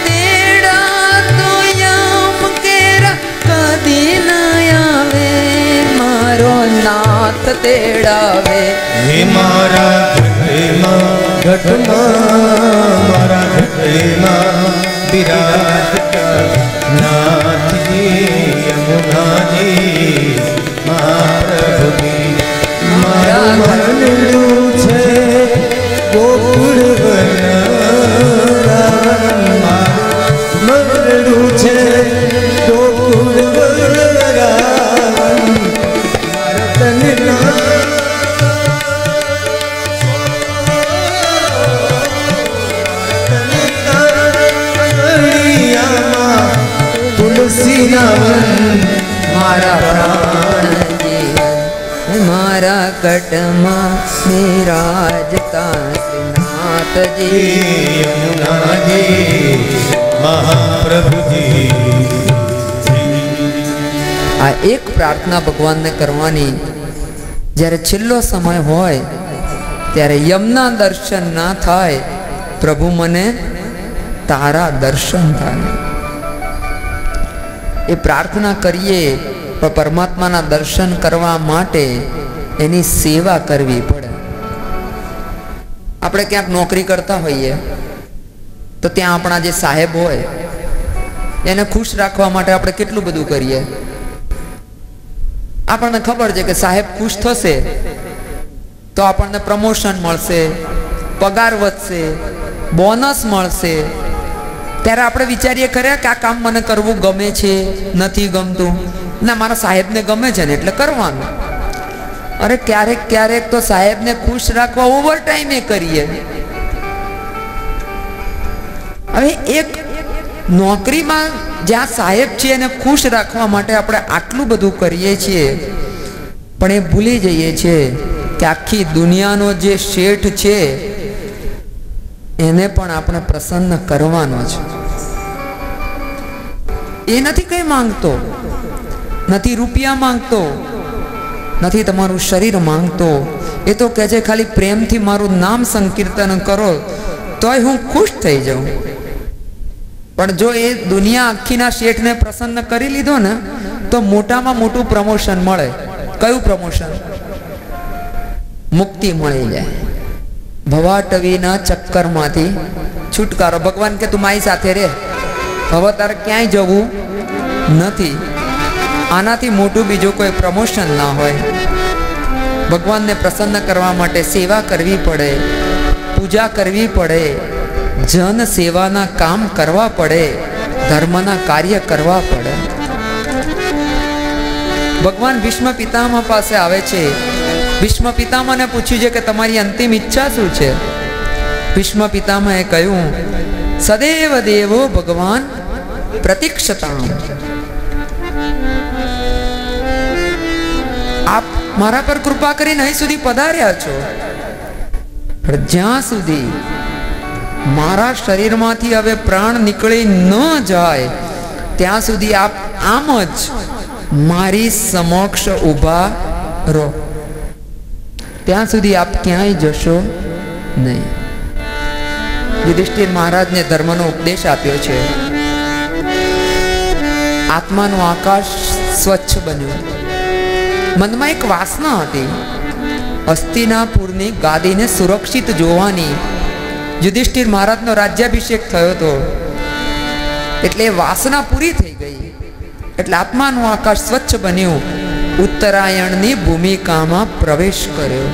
તેડા તો યમ કેરા કદી ન આવે, મારો નાથ તેડાવે. હે મારા ઘટમાં મારા ઘટમાં બિરાજતા નાથજી યમુનાજી મહાપ્રભુજી. મારું મનડું છે ગોકુળ વન, મારું મનડું છે ગોકુળ વન, મારા તનના મારા પ્રાણ જીવન, મારા કટમાં બિરાજતા શ્રીનાથજી યમુનાજી મહાપ્રભુજી. આ એક પ્રાર્થના ભગવાનને કરવાની. જ્યારે છેલ્લો સમય હોય ત્યારે યમના દર્શન ના થાય, પ્રભુ મને તારા દર્શન થાય. એ પ્રાર્થના કરીએ પણ પરમાત્માના દર્શન કરવા માટે એની સેવા કરવી પડે. આપણે ક્યાંક નોકરી કરતા હોઈએ તો ત્યાં આપણા જે સાહેબ હોય એને ખુશ રાખવા માટે આપણે કેટલું બધું કરીએ. આપણને ખબર છે કે સાહેબ ખુશ થશે તો આપણને પ્રમોશન મળશે, પગાર વધશે, બોનસ મળશે. ત્યારે આપણે વિચારીએ ખરા કે આ કામ મને કરવું ગમે છે, નથી ગમતું? ના, મારા સાહેબને ગમે છે ને એટલે કરવાનું. અરે ક્યારેક ક્યારેક તો સાહેબને ખુશ રાખવા ઓવર ટાઈમે કરીએ. હવે એક નોકરીમાં જ્યાં સાહેબ છે એને ખુશ રાખવા માટે આપણે આટલું બધું કરીએ છીએ, પણ એ ભૂલી જઈએ છીએ કે આખી દુનિયાનો જે શેઠ છે એને પણ આપણે પ્રસન્ન કરવાનો છે. એ નથી કંઈ માંગતો, નથી રૂપિયા માંગતો, નથી તમારું શરીર માંગતો. એ તો કહે છે ખાલી પ્રેમથી મારું નામ સંકીર્તન કરો તોય હું ખુશ થઈ જાઉં. પણ જો એ દુનિયા આખીના શેઠને પ્રસન્ન કરી લીધો ને તો મોટામાં મોટું પ્રમોશન મળે. કયું પ્રમોશન? મુક્તિ મળી જાય, ભવાટવીના ચક્કરમાંથી છુટકારો. ભગવાન કે તું મારી સાથે રે, હવે તારે ક્યાંય જવું નથી. આનાથી મોટું બીજું કોઈ પ્રમોશન ના હોય. ભગવાનને પ્રસન્ન કરવા માટે સેવા કરવી પડે, પૂજા કરવી પડે, જન સેવાના કામ કરવા પડે, ધર્મના કાર્ય કરવા પડે. ભગવાન ભીષ્મ પિતામહ પાસે આવે છે. ભીષ્મ પિતામહને પૂછ્યું છે કે તમારી અંતિમ ઈચ્છા શું છે? ભીષ્મ પિતામહે કહ્યું, સદૈવ દેવો ભગવાન પ્રતીક્ષતામ. આપ મારા પર કૃપા કરીને અહીં સુધી પધાર્યા છો, પણ જ્યાં સુધી મારા શરીરમાંથી હવે પ્રાણ નીકળી ન જાય ત્યાં સુધી આપ આમ જ મારી સમક્ષ ઊભા રહો. ત્યાં સુધી આપ ક્યાંય જશો નહીં. યુધિષ્ઠિર મહારાજને ધર્મનો ઉપદેશ આપ્યો છે. આત્માનું આકાશ સ્વચ્છ બન્યું. મનમાં એક વાસના હતી, હસ્તિનાપુરની ગાદીને સુરક્ષિત જોવાની. યુધિષ્ઠિર મહારાજનો રાજ્યાભિષેક થયો હતો એટલે વાસના પૂરી થઈ ગઈ. એટલે આત્માનું આકાશ સ્વચ્છ બન્યું. ઉત્તરાયણની ભૂમિકામાં પ્રવેશ કર્યો.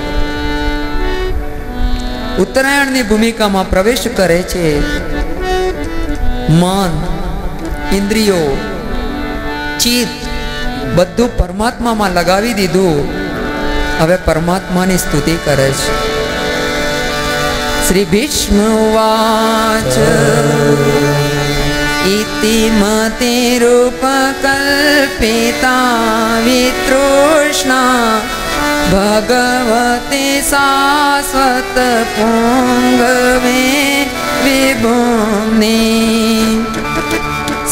ઉત્તરાયણની ભૂમિકામાં પ્રવેશ કરે છે. મન, ઇન્દ્રિયો, ચિત્ત બધું પરમાત્મામાં લગાવી દીધું. હવે પરમાત્માની સ્તુતિ કરે છે. શ્રી ભીષ્મ ઉવાચ ઇતિ મતે રૂપકલ્પિતા વિતૃષ્ણા ભગવતે શાશ્વત પુંગવે વિભુમ્ની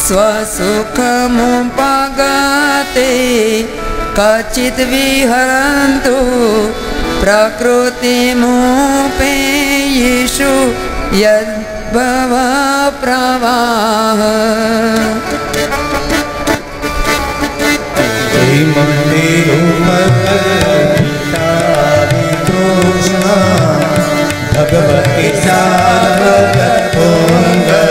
સ્વસુખમુપગતે કચિત વિહરન્તુ પ્રકૃતિમુપેયિષુ યદ્ભવ પ્રવાહ. ભગવતી શાશ્વત પુંગવે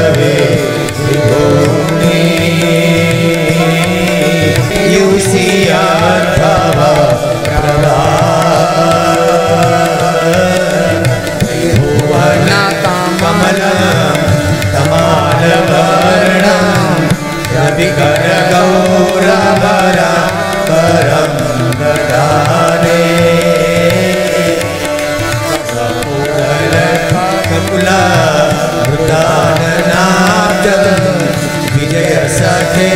વિજય સાથે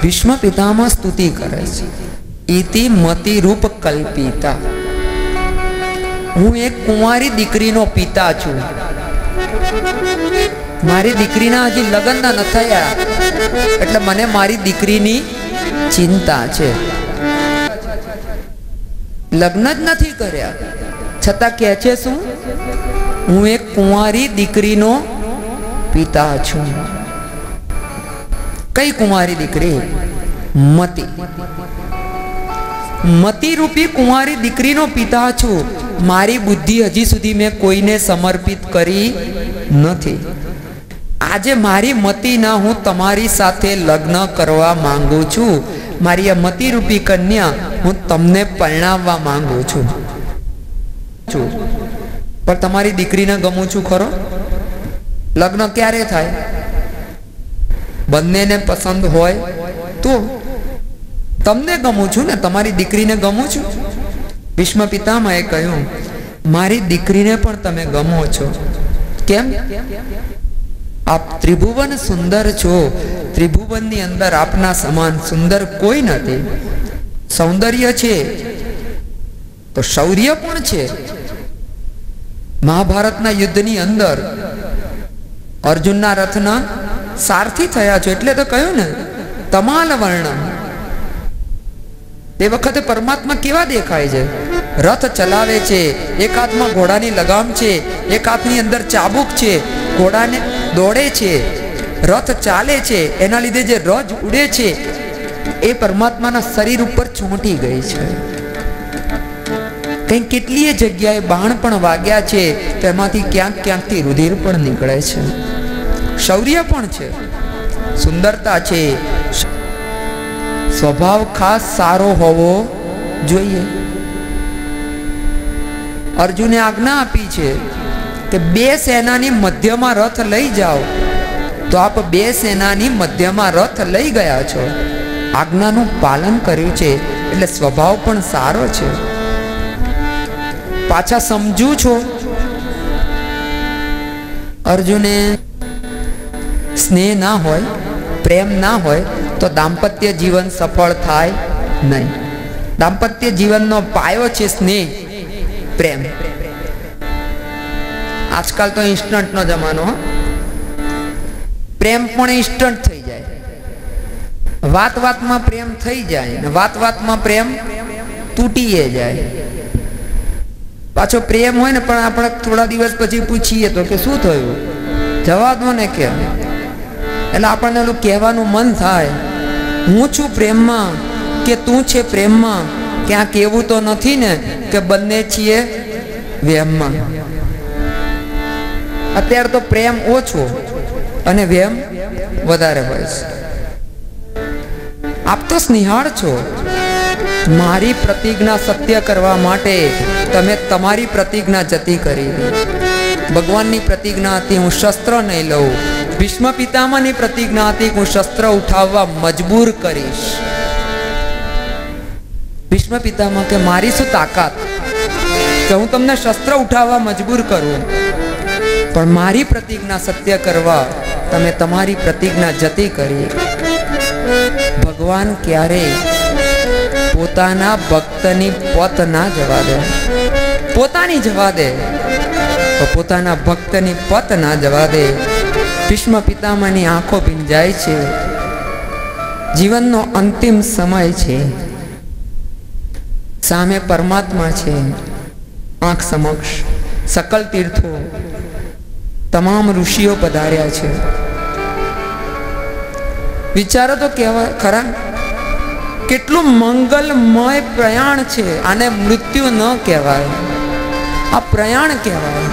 ભીષ્મ પિતામહ સ્તુતિ કરે છે. ઇતિ મતિ રૂપ કલ્પિતા. હું એક કુંવારી દીકરીનો પિતા છું. મારી દીકરીના હજી લગ્ન ન થયા એટલે મને મારી દીકરીની ચિંતા છે. લગ્ન જ નથી કર્યા છતાં કહે છે શું? હું એક કુંવારી દીકરીનો પિતા છું. કઈ કુંવારી દીકરી? મતિ. મતિ રૂપી કુંવારી દીકરીનો પિતા છું. મારી બુદ્ધિ હજી સુધી મેં કોઈને સમર્પિત કરી નથી. આજે મારી મતિના હું તમારી સાથે લગ્ન કરવા માંગુ છું. મારી આ મતિ રૂપી કન્યા હું તમને પરણાવવા માંગુ છું. પણ તમારી દીકરીને ગમું છું ખરો? લગ્ન ક્યારે થાય? બંનેને પસંદ હોય તો તમને ગમું છું ને, તમારી દીકરીને ગમું છું? ભીષ્મ પિતામહે કહ્યું, મારી દીકરીને પણ તમે ગમો છો. કેમ? આપ ત્રિભુવન સુંદર છો. ત્રિભુવનની અંદર આપના સમાન સુંદર કોઈ નથી. સૌંદર્ય છે તો શૌર્ય પણ છે. મહાભારતના યુદ્ધની અંદર અર્જુનના રથના સારથી થયા છો એટલે તો કહ્યું ને, તમાલ વર્ણન. તે વખતે પરમાત્મા કેવા દેખાય છે? રથ ચલાવે છે, એક હાથમાં ઘોડાની લગામ છે, એક હાથની અંદર ચાબુક છે, ઘોડાને દોડે છે, રથ ચાલે છે, એના લીધે જે રજ ઉડે છે એ પરમાત્માના શરીર ઉપર ચોંટી ગઈ છે. કઈ કેટલીય જગ્યાએ બાણ પણ વાગ્યા છે, તેમાંથી ક્યાંક ક્યાંકથી રુધિર પણ નીકળે છે. શૌર્ય પણ છે, સુંદરતા છે. સ્વભાવ ખાસ સારો હોવો જોઈએ. અર્જુને આજ્ઞા આપી છે કે બે સેનાની મધ્યમાં રથ લઈ જાઓ, તો આપ બે સેનાની મધ્યમાં રથ લઈ ગયા છો. આજ્ઞાનું પાલન કર્યું છે એટલે સ્વભાવ પણ સારો છે. પાછા સમજુ છો? અર્જુને સ્નેહ ના હોય, પ્રેમ ના હોય તો દાંપત્ય જીવન સફળ થાય નહીં. દાંપત્ય જીવનનો પાયો છે સ્નેહ, પ્રેમ. આજકાલ તો ઇન્સ્ટન્ટનો જમાનો. પ્રેમ પણ ઇન્સ્ટન્ટ થઈ જાય, વાત વાતમાં પ્રેમ થઈ જાય ને વાત વાતમાં પ્રેમ તૂટીએ જાય. પાછો પ્રેમ હોય ને પણ આપણે થોડા દિવસ પછી પૂછીએ તો કે શું થયું, જવા દો ને કેમ. એટલે આપણને ઓલું કહેવાનું મન થાય, હું છું પ્રેમમાં કે તું છે પ્રેમમાં. ક્યાંક એવું તો નથી ને કે બંને છીએ વેમમાં. અત્યારે તો પ્રેમ ઓછો અને વેમ વધારે હોય છે. આપ તો સ્નેહાળ છો. મારી પ્રતિજ્ઞા સત્ય કરવા માટે તમે તમારી પ્રતિજ્ઞા જતી કરી. ભગવાનની પ્રતિજ્ઞા હતી હું શસ્ત્ર નહીં લઉં. ભીષ્મ પિતામહની પ્રતિજ્ઞા હતી હું શસ્ત્ર ઉઠાવવા મજબૂર કરીશ. ભીષ્મ પિતામહ કે મારી શું તાકાત કે હું તમને શસ્ત્ર ઉઠાવવા મજબૂર કરું, પણ મારી પ્રતિજ્ઞા સત્ય કરવા તમે તમારી પ્રતિજ્ઞા જતી કરી. ભગવાન ક્યારેય પોતાના ભક્તની પત ના જવા દે. પોતાની જવા દે તો પોતાના ભક્તની પત ના જવા દે. ભીષ્મ પિતામહની આંખો ભીંજાય છે. જીવનનો અંતિમ સમય છે, સામે પરમાત્મા છે. આંખ સમક્ષ સકલ તીર્થો, તમામ ઋષિઓ પધાર્યા છે. વિચારો તો કેવા ખરા, કેટલું મંગલમય પ્રયાણ છે. આને મૃત્યુ ન કહેવાય, આ પ્રયાણ કહેવાય.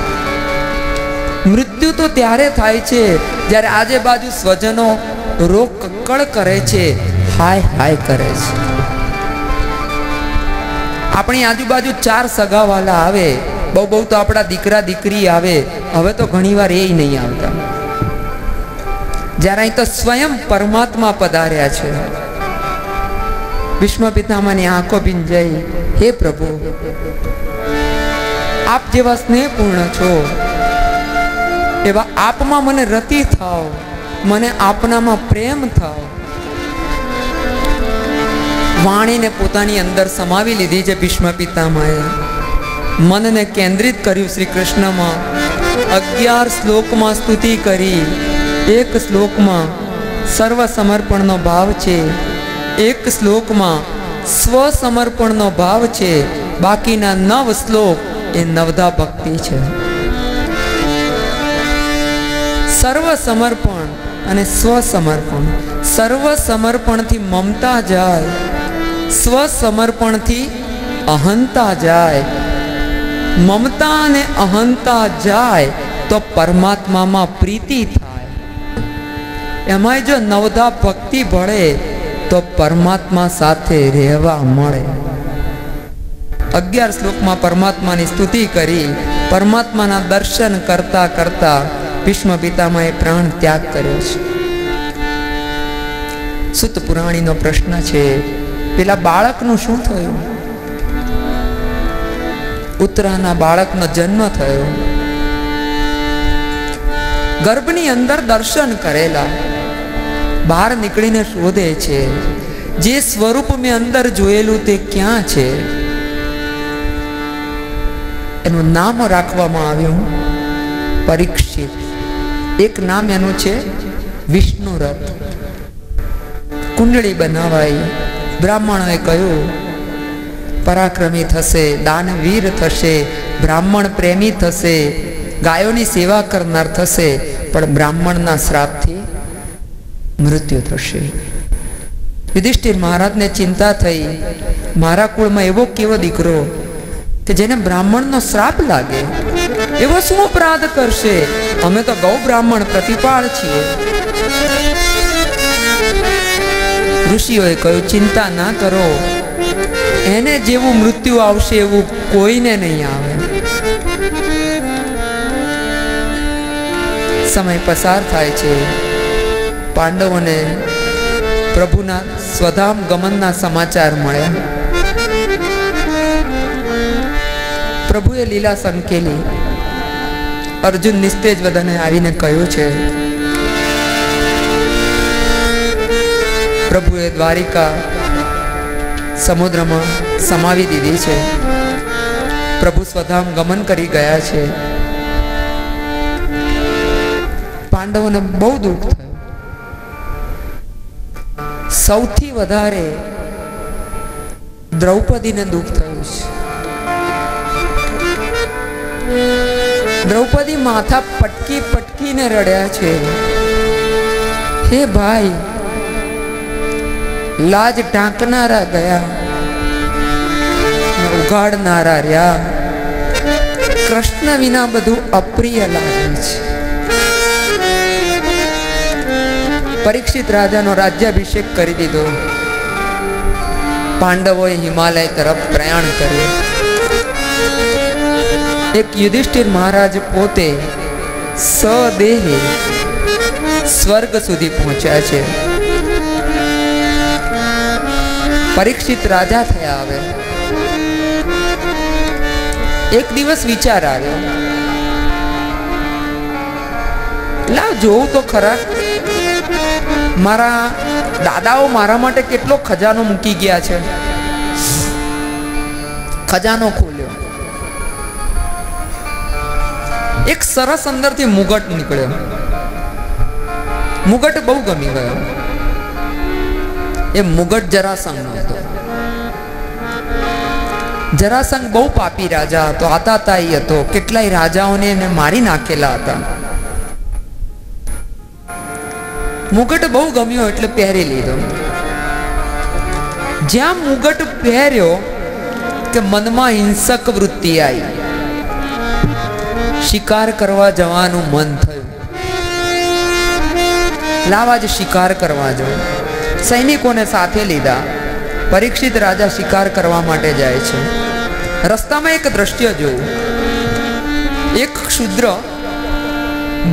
મૃત્યુ તો ત્યારે થાય છે જ્યારે આજુબાજુ સ્વજનો રોગ કક્કડ કરે છે, હાય હાય કરે છે. આપણી આજુબાજુ 4 સગાવાલા આવે, બહુ બહુ તો આપણા દીકરા દીકરી આવે. હવે તો ઘણીવાર એ નહીં આવતા. જ્યારે અહીં તો સ્વયં પરમાત્મા પધાર્યા છે. ભીષ્મ પિતામહની આંખો ભીંજાઈ, હે પ્રભુ, આપ જેવા સ્નેહપૂર્ણ છો એવા આપમાં મને રતિ થાવ, મને આપનામાં પ્રેમ થાવ. વાણીને પોતાની અંદર સમાવી લીધી છે ભીષ્મ પિતામહે. મનને કેન્દ્રિત કર્યું શ્રી કૃષ્ણમાં. 11 શ્લોકમાં સ્તુતિ કરી. એક શ્લોકમાં સર્વ સમર્પણનો ભાવ છે, એક શ્લોકમાં સ્વ સમર્પણનો ભાવ છે, બાકીના 9 શ્લોક એ નવધા ભક્તિ છે. સર્વ સમર્પણ અને સ્વ સમર્પણ. સર્વ સમર્પણથી મમતા જાય, સ્વ સમર્પણથી અહંતા જાય. મમતા અને અહંતા જાય તો પરમાત્મામાં પ્રીતિ થાય. એમાંય જો નવધા ભક્તિ ભળે તો પરમાત્મા સાથે રહેવા મળે. 11 શ્લોકમાં પરમાત્માની સ્તુતિ કરી. પરમાત્માના દર્શન કરતા કરતા ભીષ્મ પિતામહે પ્રાણ ત્યાગ કર્યો છે. સુત પુરાણીનો પ્રશ્ન છે, પેલા બાળકનું શું થયું? ઉત્તરાના બાળકનો જન્મ થયો. ગર્ભની અંદર દર્શન કરેલા, બહાર નીકળીને શોધે છે જે સ્વરૂપ મેં અંદર જોયેલું તે ક્યાં છે? એનું નામ રાખવામાં આવ્યું પરીક્ષિત. એક નામ એનું છે વિષ્ણુરથ. કુંડળી બનાવાઈ. બ્રાહ્મણોએ કહ્યું પરાક્રમી થશે, દાનવીર થશે, બ્રાહ્મણ પ્રેમી થશે, ગાયોની સેવા કરનાર થશે, પણ બ્રાહ્મણના શ્રાપથી મૃત્યુ થશે. યુધિષ્ઠિર મહારાજને ચિંતા થઈ, મારા કુળમાં એવો કેવો દીકરો કે જેને બ્રાહ્મણનો શ્રાપ લાગે, એવો શું અપરાધ કરશે? અમે તો ગૌ બ્રાહ્મણ પ્રતિપાળ છીએ. ઋષિઓએ કહ્યું ચિંતા ના કરો, એને જેવું મૃત્યુ આવશે એવું કોઈને નહીં આવે. સમય પસાર થાય છે. પાંડવોને પ્રભુના સ્વધામ ગમનના સમાચાર મળ્યા. પ્રભુએ લીલા સંકેલી. અર્જુન નિસ્તેજ વદને આવીને કહ્યું છે, પ્રભુએ દ્વારિકા સમુદ્રમાં સમાવી દીધી છે. પ્રભુ સ્વધામ ગમન કરી ગયા છે. પાંડવોને બહુ દુઃખ થયું. સૌથી વધારે દ્રૌપદીને દુઃખ થયું છે. દ્રૌપદી માથા પટકી પટકીને રડ્યા છે. હે ભાઈ, લાજ ઢાંકનારા ગયા, ઉઘાડનારા રહ્યા. કૃષ્ણ વિના બધું અપ્રિય લાગે છે. પરીક્ષિત રાજાનો રાજ્યાભિષેક કરી દીધો. પાંડવોએ હિમાલય તરફ પ્રયાણ કર્યું. એક યુધિષ્ઠિર મહારાજ પોતે સદેહે સ્વર્ગ સુધી પહોંચ્યા છે. પરીક્ષિત રાજા થયા. આવે એક દિવસ વિચાર આવ્યો, લાવ જોઉં તો ખરા, મારા દાદાઓ મારા માટે કેટલો ખજાનો મૂકી ગયા છે. ખજાનો ખોલ્યો. એક સરસ અંદરથી મુગટ નીકળ્યો. મુગટ બહુ ગમી ગયો. એ મુગટ જરાસંઘનો હતો. જરાસંઘ બહુ પાપી રાજા હતો, આતાતાઈ હતો. કેટલાય રાજાઓને એને મારી નાખેલા હતા. મુગટ બહુ ગમ્યો એટલે પહેરી લીધો. જ્યાં મુગટ પહેર્યો કે મનમાં હિંસક વૃત્તિ આવી. શિકાર કરવા જવાનું મન થયું. લાવા જ શિકાર કરવા જવું. સૈનિકોને સાથે લીધા. પરીક્ષિત રાજા શિકાર કરવા માટે જાય છે. રસ્તામાં એક દ્રશ્ય જોયું. એક ક્ષુદ્ર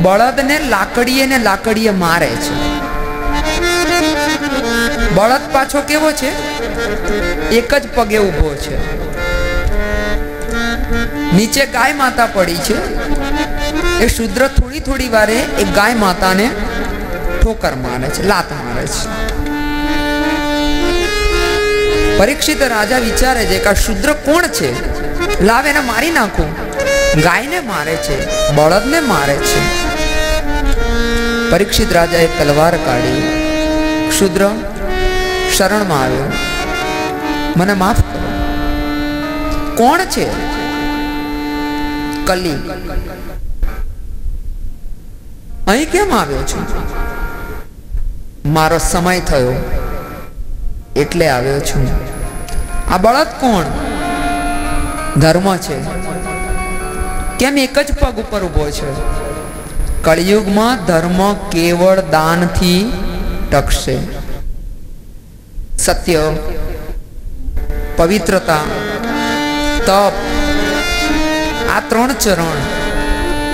બળદને લાકડીએ મારે છે. બળદ પાછો કેવો છે? એક જ પગે ઊભો છે. નીચે ગાય માતા પડી છે. એ શૂદ્ર થોડી થોડી વારે એ ગાય માતાને ઠોકર મારે છે, લાત મારે છે. પરીક્ષિત રાજા વિચારે છે કે આ શૂદ્ર કોણ છે? લાવ એને મારી નાખું. ગાયને મારે છે, બળદને મારે છે. પરીક્ષિત રાજાએ તલવાર કાઢી. શૂદ્ર શરણમાં આવ્યો. મને માફ કરો. કોણ છે? કલી. અહીં કેમ આવ્યો છું? મારો સમય થયો એટલે આવ્યો છું. આ બળદ કોણ? ધર્મ છે. કેમ એક જ પગ ઉપર ઉભો છે? કળિયુગમાં ધર્મ કેવળ દાનથી ટકશે. સત્ય, પવિત્રતા, તપ, આ ત્રણ ચરણ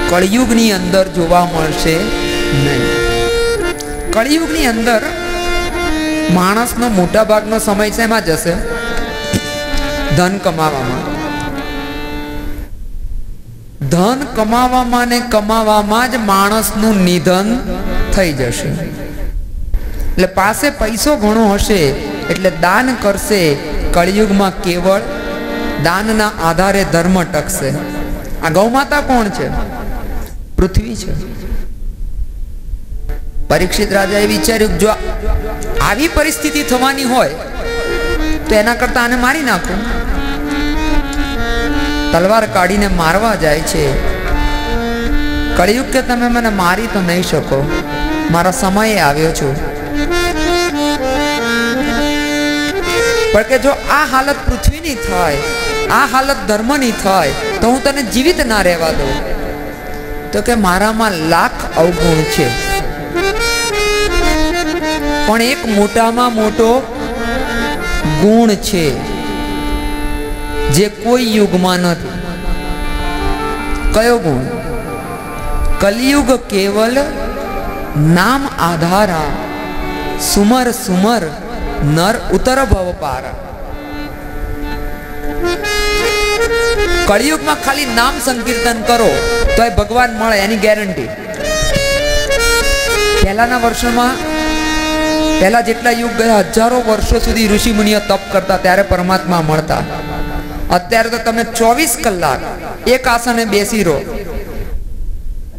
કળિયુગની અંદર જોવા મળશે નહીં. કળિયુગની અંદર માણસનો મોટા ભાગનો સમય શેમાં જશે? ધન કમાવામાં. ધન કમાવામાં ને કમાવામાં જ માણસનું નિધન થઈ જશે. એટલે પાસે પૈસો ઘણો હશે એટલે દાન કરશે. કળિયુગમાં કેવળ દાનના આધારે ધર્મ ટકશે. આ ગૌમાતા કોણ છે? પૃથ્વી છે. પરીક્ષિત રાજાએ વિચાર્યું જો આવી પરિસ્થિતિ થવાની હોય તો એના કરતા આને મારી નાખો. તલવાર કાઢીને મારવા જાય છે. કળિયુગ કે તમે મને મારી તો નહીં શકો, મારા સમયે આવ્યો છું. પણ કે જો આ હાલત પૃથ્વીની થાય, આ હાલત ધર્મની થાય તો હું તને જીવિત ના રહેવા દઉં. તો કે મારામાં લાખ અવગુણ છે પણ એક મોટામાં મોટો ગુણ છે જે કોઈ યુગમાં નથી. કયો ગુણ? કલિયુગ કેવલ નામ આધારા, સુમર સુમર નર ઉતર ભવ પારા. કળિયુગમાં ખાલી નામ સંકીર્તન કરો તો એ ભગવાન મળે એની ગેરંટી. પહેલાના વર્ષોમાં, પહેલા જેટલા યુગ ગયા, હજારો વર્ષો સુધી ઋષિ મુનિઓ તપ કરતા ત્યારે પરમાત્મા મળતા. અત્યારે તો તમે 24 કલાક એક આસને બેસી રહો,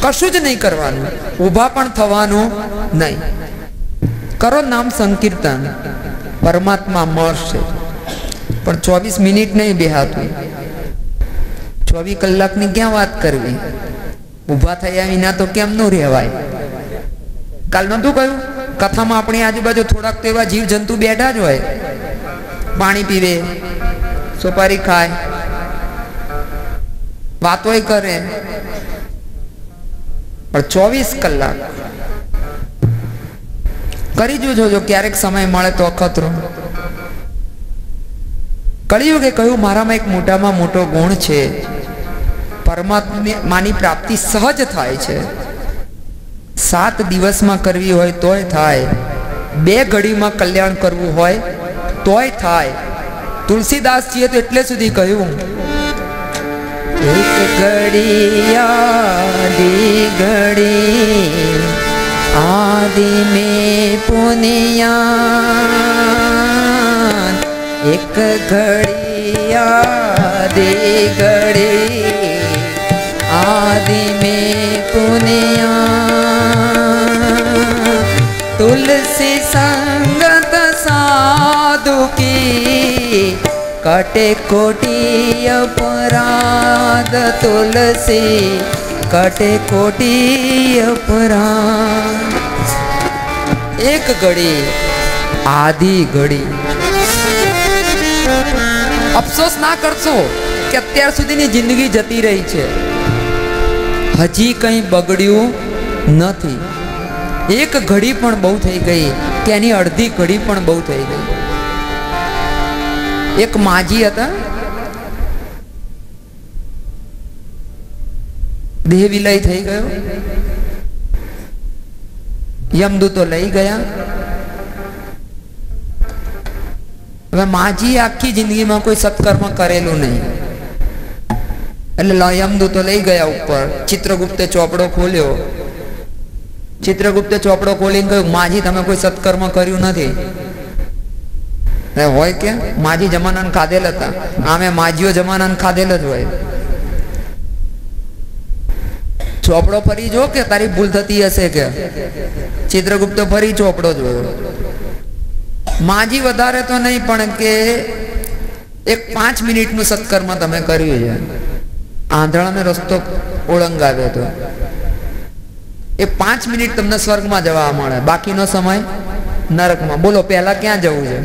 કશું જ નહીં કરવાનું, ઊભા પણ થવાનું નહીં. કરો નામ સંકીર્તન, પરમાત્મા મળશે. પણ 24 મિનિટ નહીં બેહાતું, 24 કલાકની ક્યાં વાત કરવી? ઊભા થયા વિના તો કેમ નું રહેવાય? કાલ નતું કહ્યું કથામાં આપણી આજુબાજુ થોડાક તો એવા જીવ જંતુ બેઠા જ હોય, પાણી પીવે, સોપારી ખાય, વાતોય કરે, પણ 24 કલાક કરી જોજો. ક્યારેક સમય મળે તો અખતરો. કળિયુગે કહ્યું મારામાં એક મોટામાં મોટો ગુણ છે, પરમાત્માની પ્રાપ્તિ સહજ થાય છે. 7 દિવસમાં કરવી હોય તોય થાય, 2 ઘડીમાં કલ્યાણ કરવું હોય તોય થાય. તુલસીદાસજીએ તો એટલે સુધી કહ્યું, એક ઘડી આદિ ઘડી આદિ में पुनिया, एक घड़ी आदि घड़ी आदि में पुनिया, तुलसी संगत साधु की कटे कोटि अपराध, तुलसी कटे कोटि अपराध. एक घड़ी आधी घड़ी. અફસોસ ના કરશો કે અત્યાર સુધીની જિંદગી જતી રહી છે, હજી કંઈ બગડ્યું નથી. એક ઘડી પણ બહુ થઈ ગઈ કે એની અડધી ઘડી પણ બહુ થઈ ગઈ. એક માજી હતા, દેહ વિલય થઈ ગયો, યમદૂતો લઈ ગયા. હવે માજી આખી જિંદગીમાં કોઈ સત્કર્મ કરેલું નહીં એટલે યમદૂતો લઈ ગયા ઉપર. ચિત્રગુપ્તે ચોપડો ખોલ્યો. ચિત્રગુપ્તે ચોપડો ખોલીને કહ્યું માજી તમે કોઈ સત્કર્મ કર્યું નથી. હોય કે માજી જમાનાને ખાધેલ હતા, આમે માજીઓ જમાનાને ખાધેલ જ હોય. ચોપડો ફરી જો કે તારી ભૂલ થતી હશે કે. ચિત્રગુપ્તે ફરી ચોપડો જોયો. માજી વધારે તો નહીં પણ કે એક 5 મિનિટનું સત્કર્મ તમે કર્યું છે. આંધળાને રસ્તો ઓળંગાવ્યો હતો. એ 5 મિનિટ તમને સ્વર્ગમાં જવા મળે, બાકીનો સમય નરકમાં. બોલો પહેલા ક્યાં જવું છે?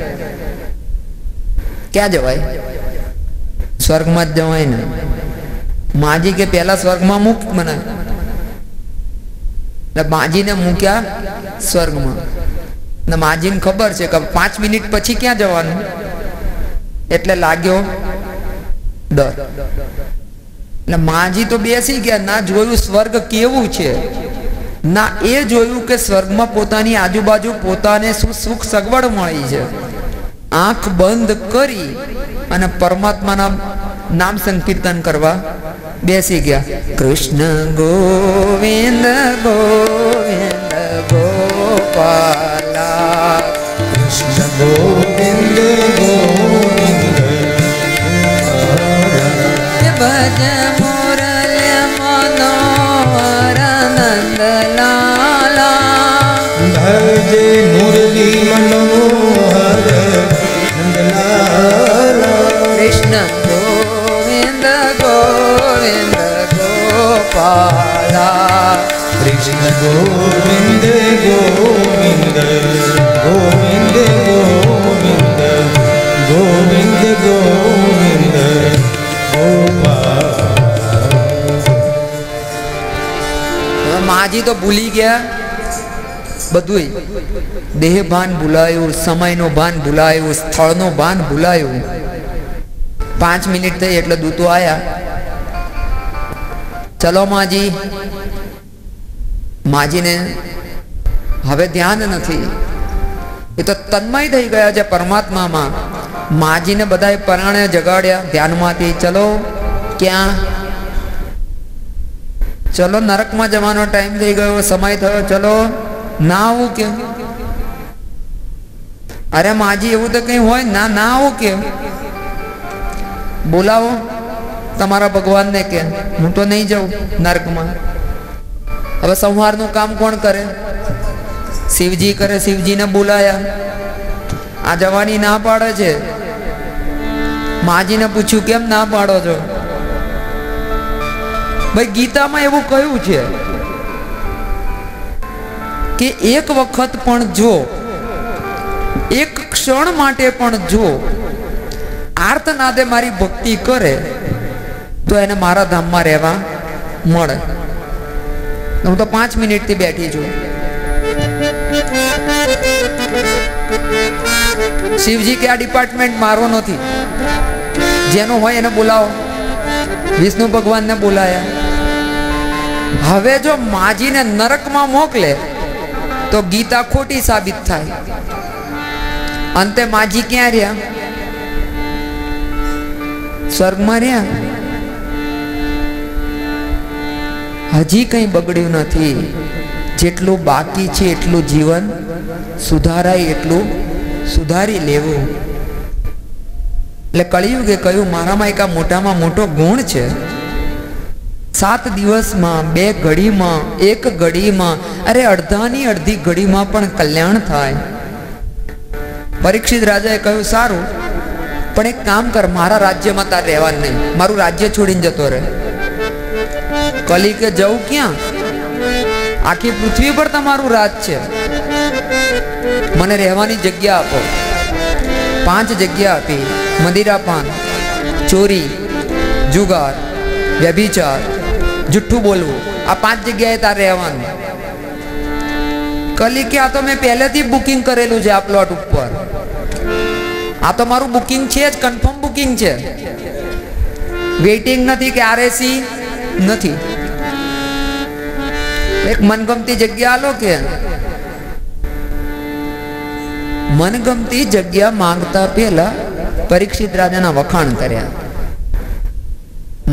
ક્યાં જવાય? સ્વર્ગમાં જ જવાય ને. માજી કે પહેલા સ્વર્ગમાં મૂક મને, એટલે માજીને મૂક્યા સ્વર્ગમાં. ને માજીને ખબર છે કે 5 મિનિટ પછી ક્યાં જવાનું, એટલે લાગ્યો ડર. એટલે માજી તો બેસી ગયા, ના જોયું સ્વર્ગ કેવું છે. ના એ જોયું કે સ્વર્ગમાં પોતાની આજુબાજુ પોતાને શું સુખ સગવડ મળી છે. આંખ બંધ કરી અને પરમાત્માના નામ સંકીર્તન કરવા બેસી ગયા. કૃષ્ણ ગોવિંદ ગોવિંદ ગોપાલા, કૃષ્ણ ગોવિંદ ગોવિંદ ભજ મુરલી મનોહર નંદલાલા, ભજે મુરલી મનોહર નંદલાલા. કૃષ્ણ ગોવિંદ ગોવિંદ ગોપાલા, કૃષ્ણ ગોવિંદ ગોવિંદ ગોવિંદ ગોવિંદ ગોવિંદ ગોવિંદ ગોપાલ. માજી તો ભૂલી ગયા બધું. દેહ ભાન ભૂલાયું, સમયનો ભાન ભૂલાયું, સ્થળનો ભાન ભૂલાયું. 5 મિનિટ થઈ એટલે દૂતો આયા. ચલો માજી. માજીને હવે ધ્યાન નથી, એ તો તન્મય થઈ ગયા છે પરમાત્મામાં. માજીને બધાએ પરાણે જગાડ્યા ધ્યાનમાંથી. ચલો ક્યાં? ચલો નરકમાં જવાનો ટાઈમ થઈ ગયો, સમય થયો, ચલો. ના આવું કે? અરે માજી એવું તો કઈ હોય ના, ના આવું કે? બોલાવો તમારા ભગવાનને કે હું તો નહીં જાઉં નરકમાં. હવે સંહારનું કામ કોણ કરે? શિવજી કરે. શિવજીને બોલાયા. આ જવાની ના પાડે છે. માજીને પૂછ્યું કેમ ના પાડો છો? ભાઈ ગીતામાં એવું કહ્યું છે કે એક વખત પણ જો, એક ક્ષણ માટે પણ જો આર્તનાદે મારી ભક્તિ કરે તો એને મારા ધામમાં રહેવા મળે. હું તો 5 મિનિટથી બેઠી છું. શિવજી કે આ ડિપાર્ટમેન્ટ મારો નથી, જેનો હોય એને બોલાવો. વિષ્ણુ ભગવાનને બોલાયા. હવે જો માજીને નરકમાં મોકલે તો ગીતા ખોટી સાબિત થાય. અંતે માજી ક્યાં રહ્યા? સ્વર્ગમાં રહ્યા. હજી કંઈ બગડ્યું નથી. જેટલું બાકી છે એટલું જીવન સુધારાય એટલું સુધારી લેવું. એટલે કળિયુગે કહ્યું મારામાં એક આ મોટામાં મોટો ગુણ છે. 7 દિવસમાં 2 ઘડીમાં 1 ઘડીમાં, અરે અડધાની અડધી ઘડીમાં પણ કલ્યાણ થાય. પરીક્ષિત રાજાએ કહ્યું સારું, પણ એક કામ કર, મારા રાજ્યમાં તાર રહેવાનું નહીં, મારું રાજ્ય છોડીને જતો રહે. કલી કે જવું ક્યાં? આખી પૃથ્વી પર તમારું રાજ છે, મને રહેવાની જગ્યા આપો. 5 જગ્યા આપી. મદિરાપાન, ચોરી, જુગાર, વ્યભિચાર, જુઠ્ઠું બોલવું, આ 5 જગ્યાએ તાર રહેવાનું. કલી કે આ તો મેં પહેલેથી બુકિંગ કરેલું છે આ પ્લોટ ઉપર. આ તો મારું બુકિંગ છે જ, કન્ફર્મ બુકિંગ છે. વેઇટિંગ નથી કે આરએસી નથી. એક મનગમતી જગ્યા આલો કે? મનગમતી જગ્યા માંગતા પહેલા પરીક્ષિત રાજાના વખાણ કર્યા.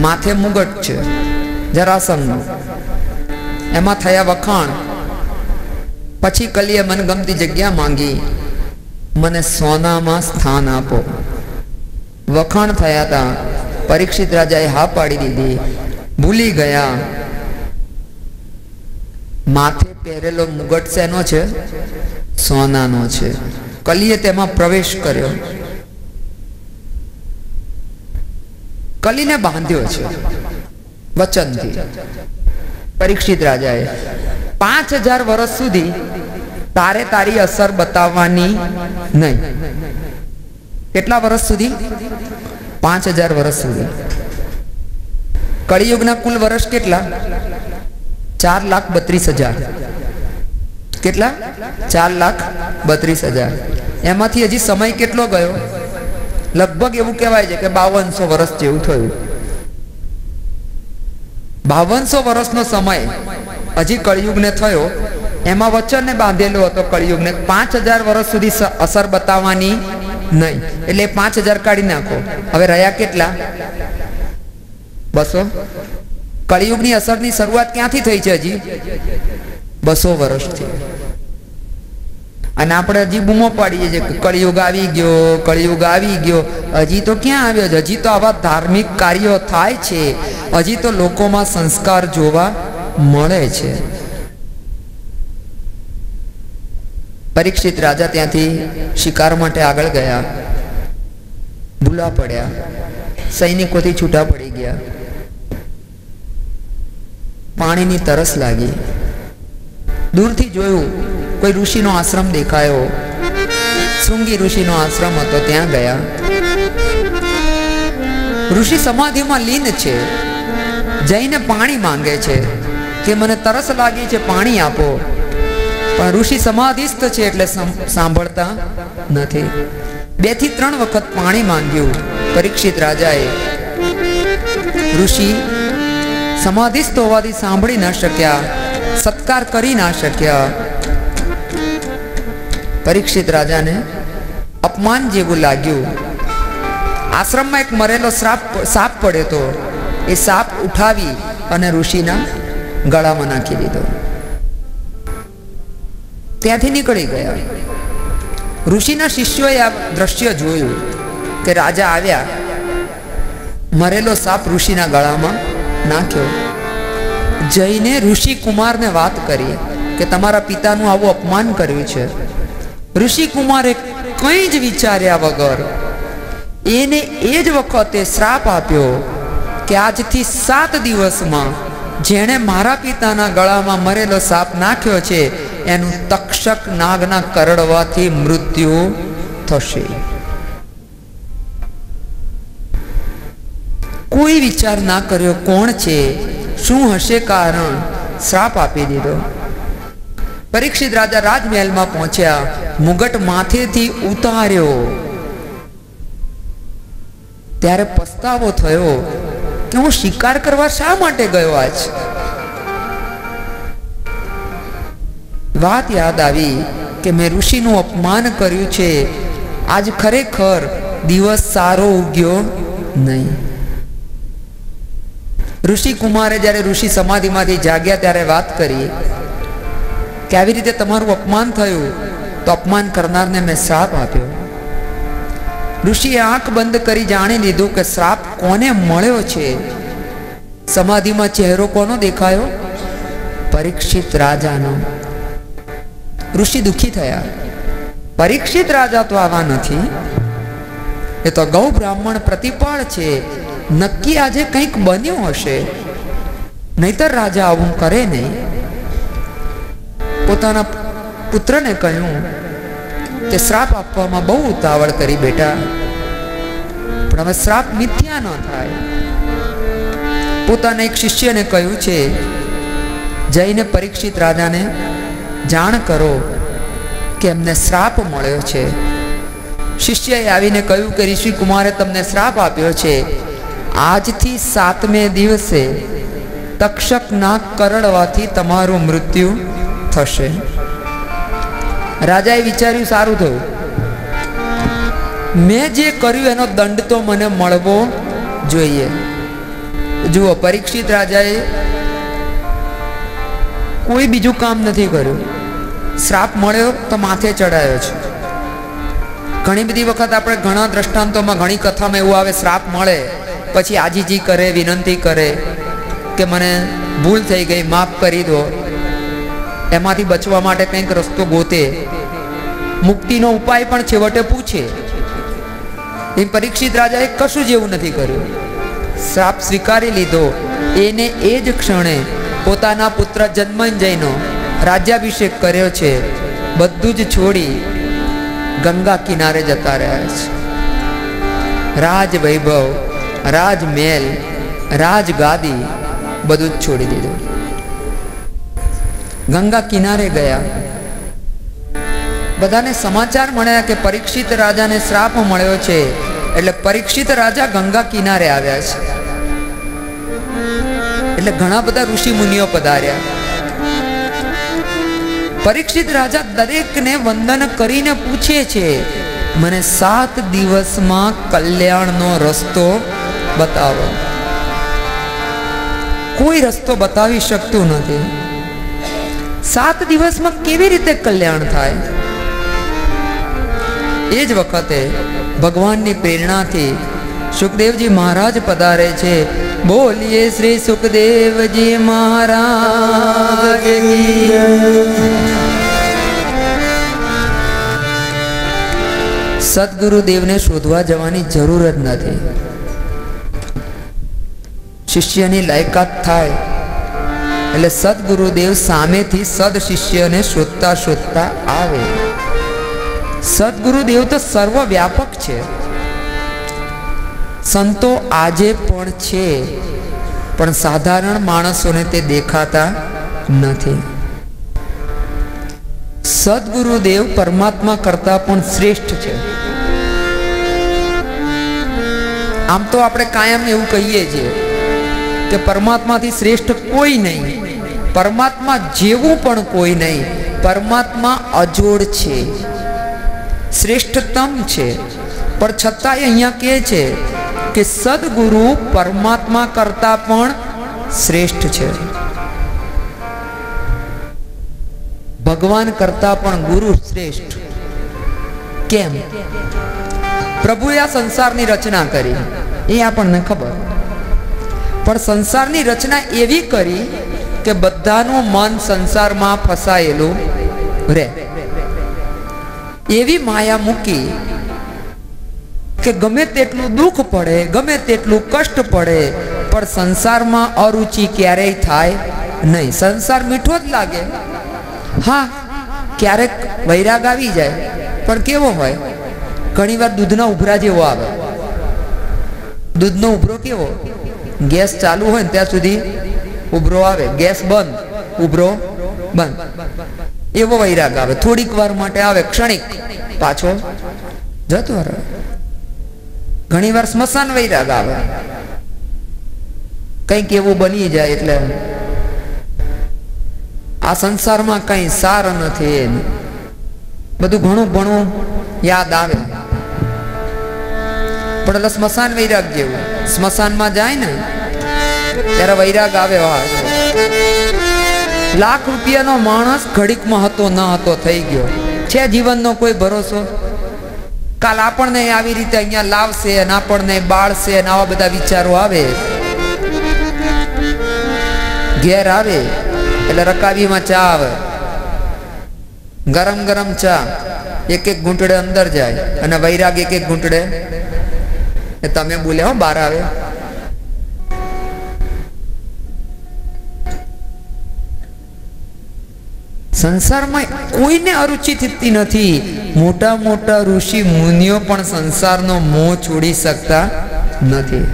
માથે મુગટ છે જરાસંઘનું, એમાં થયા વખાણ. પછી કલીએ મનગમતી જગ્યા માંગી, મને સોનામાં સ્થાન આપો. વખાણ થયા હતા. પરીક્ષિત રાજાએ હા પાડી દીધી. ભૂલી ગયા. માથે પહેરેલો મુગટ શેનો છે? સોનાનો છે. કલીએ તેમાં પ્રવેશ કર્યો. કલીને બાંધ્યો છે વચનથી. પરીક્ષિત રાજાએ 5000 વર્ષ સુધી તારે તારી અસર બતાવવાની નહીં. કેટલા વર્ષ સુધી? 5000 વર્ષ સુધી. કળિયુગના કુલ વર્ષ કેટલા? 4,32,000. કેટલા? 4,32,000. એમાંથી હજી સમય કેટલો ગયો? લગભગ એવું કહેવાય છે કે 5200 વર્ષ જેવું થયું. 5200 વર્ષનો સમય હજી કળિયુગને થયો, એમાં વચનને બાંધેલો હતો કળિયુગને 5000 વર્ષ સુધી અસર બતાવવાની નહીં, એટલે 5000 કાઢી નાખો. હવે રહ્યા કેટલા? 200. કળિયુગની અસરની શરૂઆત ક્યાંથી થઈ છે? હજી 200 વર્ષથી. અને આપણે હજી બૂમો પાડીએ છીએ કે કળિયુગ આવી ગયો, કળિયુગ આવી ગયો. હજી તો ક્યાં આવ્યો છે? હજી તો આવા ધાર્મિક કાર્યો થાય છે, હજી તો લોકોમાં સંસ્કાર જોવા મળે છે. પરીક્ષિત રાજા ત્યાંથી શિકાર માટે આગળ ગયા, ભૂલા પડ્યા, સૈનિકોથી છૂટા પડી ગયા, પાણીની તરસ લાગી. દૂરથી જોયું, કોઈ ઋષિનો આશ્રમ દેખાયો, શૃંગી ઋષિનો આશ્રમ હતો, ત્યાં ગયા. ઋષિ સમાધિમાં લીન છે, જઈને પાણી માંગે છે કે મને તરસ લાગી છે, પાણી આપો. પણ ઋષિ સમાધિસ્થ છે એટલે સાંભળતા નથી. 2 થી 3 વખત પાણી માંગ્યું પરીક્ષિત રાજાએ. ઋષિ સમાધિસ્થ હોવાથી સાંભળી ન શક્યા, સત્કાર કરી ના શક્યા. પરીક્ષિત રાજાને અપમાન જેવું લાગ્યું. આશ્રમમાં એક મરેલો સાપ પડ્યો હતો, એ સાપ ઉઠાવી અને ઋષિના ગળામાં નાખી દીધો. ત્યાંથી નીકળી ગયા. ઋષિના શિષ્યોએ આ દ્રશ્ય જોયું કે રાજા આવ્યા, મરેલો સાપ ઋષિના ગળામાં નાખ્યો. જઈને ઋષિ કુમારને વાત કરી કે તમારા પિતાનું આવું અપમાન કર્યું છે. ઋષિ કુમારે કંઈ જ વિચાર્યા વગર એને એ જ વખતે શ્રાપ આપ્યો કે આજથી 7 દિવસમાં જેણે મારા પિતાના ગળામાં મરેલો સાપ નાખ્યો છે એનું તક્ષક નાગના કરડવાથી મૃત્યુ થશે. કોઈ વિચાર ના કર્યો કોણ છે, શું હશે કારણ, શ્રાપ આપી દીધો. પરીક્ષિત રાજા રાજમહેલમાં પહોંચ્યા, મુગટ માથેથી ઉતાર્યો. ત્યારે પસ્તાવો થયો કે હું શિકાર કરવા શા માટે ગયો આજ. વાત યાદ આવી કે મેં ઋષિનું અપમાન કર્યું છે, આજ ખરેખર દિવસ સારો ઉગ્યો નહીં. ઋષિ કુમારે જ્યારે ઋષિ સમાધિમાંથી જાગ્યા ત્યારે વાત કરી કે આવી રીતે તમારું અપમાન થયું, તો અપમાન કરનારને મેં શ્રાપ આપ્યો. ઋષિએ આંખ બંધ કરી જાણી લીધું કે શ્રાપ કોને મળ્યો છે. સમાધિમાં ચહેરો કોનો દેખાયો? પરીક્ષિત રાજાનો. ઋષિ દુઃખી થયા. પરીક્ષિત રાજા તો આવા નથી, એ તો ગૌ બ્રાહ્મણ પ્રતિપાળ છે, નક્કી આજે કંઈક બન્યું હશે, નહીતર રાજા આવું કરે નહીં. પોતાના પુત્રને કહ્યું કે શ્રાપ આપવામાં બહુ ઉતાવળ કરી બેટા, પણ હવે શ્રાપ મિથ્યા ન થાય. પોતાના એક શિષ્યને કહ્યું છે જઈને પરીક્ષિત રાજાને જાણ કરો કે એમને શ્રાપ મળ્યો છે. શિષ્યએ આવીને કહ્યું કે ઋષિ કુમારે તમને શ્રાપ આપ્યો છે, આજથી 7મે દિવસે તક્ષક નાગ કરડવાથી તમારું મૃત્યુ થશે. રાજાએ વિચાર્યું સારું થયું, મેં જે કર્યું એનો દંડ તો મને મળવો જોઈએ. જુઓ, પરીક્ષિત રાજાએ કોઈ બીજું કામ નથી કર્યું, શ્રાપ મળ્યો તો માથે ચડાયો છે. ઘણી બધી વખત આપણે ઘણા દ્રષ્ટાંતોમાં ઘણી કથામાં એવું આવે, શ્રાપ મળે પછી આજીજી કરે, વિનંતી કરે કે મને ભૂલ થઈ ગઈ, માફ કરી દો. એમાંથી બચવા માટે કંઈક રસ્તો ગોતે, મુક્તિનો ઉપાય પણ છેવટે પૂછે. એ પરીક્ષિત રાજાએ કશું જેવું નથી કર્યું, શ્રાપ સ્વીકારી લીધો. એને એ જ ક્ષણે પોતાના પુત્ર જન્મેજયનો રાજ્યાભિષેક કર્યો છે. બધું જ છોડી ગંગા કિનારે જતા રહ્યા છે. રાજ વૈભવ, રાજમહેલ, રાજગાદી બધું જ છોડી દીધું. ગંગા કિનારે ગયા. બધાને સમાચાર મળ્યા કે પરીક્ષિત રાજાને શ્રાપ મળ્યો છે, એટલે પરીક્ષિત રાજા ગંગા કિનારે આવ્યા છે. એટલે ઘણા બધા ઋષિ મુનિઓ પધાર્યા. परीक्षित राजा दरेक ने वंदन करीने पूछे छे, मने 7 दिवस में कल्याण नो रस्तो बतावो। कोई रस्तो बतावी शकतो नथी। 7 दिवस में केवी रीते कल्याण थाय? एज वखते भगवान नी प्रेरणा थी सुखदेव जी महाराज पधारे छे। बोलिए श्री सुखदेव जी महाराज की। सद्गुरुदेव ने शोधवा जवानी जरूर ज नथी। शिष्यनी लायकात थाय એટલે સદગુરુદેવ સામેથી સદ શિષ્યને શોધતા શોધતા આવે। સદગુરુદેવ તો સર્વવ્યાપક છે। સંતો આજે પણ છે, પણ સાધારણ માણસોને તે દેખાતા નથી। સદગુરુદેવ પરમાત્મા કરતા પણ શ્રેષ્ઠ છે। આમ તો આપણે કાયમ એવું કહીએ છીએ કે પરમાત્માથી શ્રેષ્ઠ કોઈ નહીં, પરમાત્મા જેવું પણ કોઈ નહીં। પરમાત્મા અજોડ છે, શ્રેષ્ઠતમ છે, પણ છતાંય અહીંયા કહે છે કે સદગુરુ પરમાત્મા કરતા પણ શ્રેષ્ઠ છે। ભગવાન કરતા પણ ગુરુ શ્રેષ્ઠ કેમ? પ્રભુએ આ સંસારની રચના કરી એ આપણને ખબર, પણ સંસારની રચના એવી કરી કે બધાનું મન સંસારમાં ફસાયેલું રહે। એવી માયા મૂકી કે ગમે તેટલું દુઃખ પડે, ગમે તેટલું કષ્ટ પડે, પણ સંસારમાં અરુચિ ક્યારેય થાય નહીં। સંસાર મીઠો જ લાગે, હા ક્યારેક વૈરાગ આવી જાય, પણ કેવો હોય? ઘણીવાર દૂધના ઉભરા જેવો આવે। દૂધનો ઉભરો કેવો? ગેસ ચાલુ હોય ને ત્યાં સુધી ઉભરો આવે, ગેસ બંધ, ઉભરો બંધ, એવો વૈરાગ આવે। થોડીક વાર માટે આવે, ક્ષણિક, પાછો જતો રહે। ઘણી વાર સ્મશાન વૈરાગ આવે, કંઈક એવું બની જાય એટલે આ સંસારમાં કઈ સાર નથી, બધું ઘણું ઘણું યાદ આવે, પણ એટલે સ્મશાન વૈરાગ જેવું। સ્મશાનમાં જાય ને ત્યારે વૈરાગ આવે। લાખ રૂપિયાનો માણસ ઘડીકમાં હતો ન હતો થઈ ગયો છે। જીવનનો કોઈ ભરોસો? કાલ આપણને આવી રીતે અહીંયા લાવશે અને આપણને બાળશે અને આવા બધા વિચારો આવે। ઘેર આવે એટલે રકાબીમાં ચા આવે, ગરમ ગરમ ચા, એક એક ઘૂંટડે અંદર જાય અને વૈરાગ એક એક ઘૂંટડે તમે બોલે હો બહાર આવે। સંસારમાં કોઈને અરુચિ થતી નથી। મોટા મોટા ઋષિ મુનિઓ પણ સંસારનો મોહ છોડી શકતા નથી।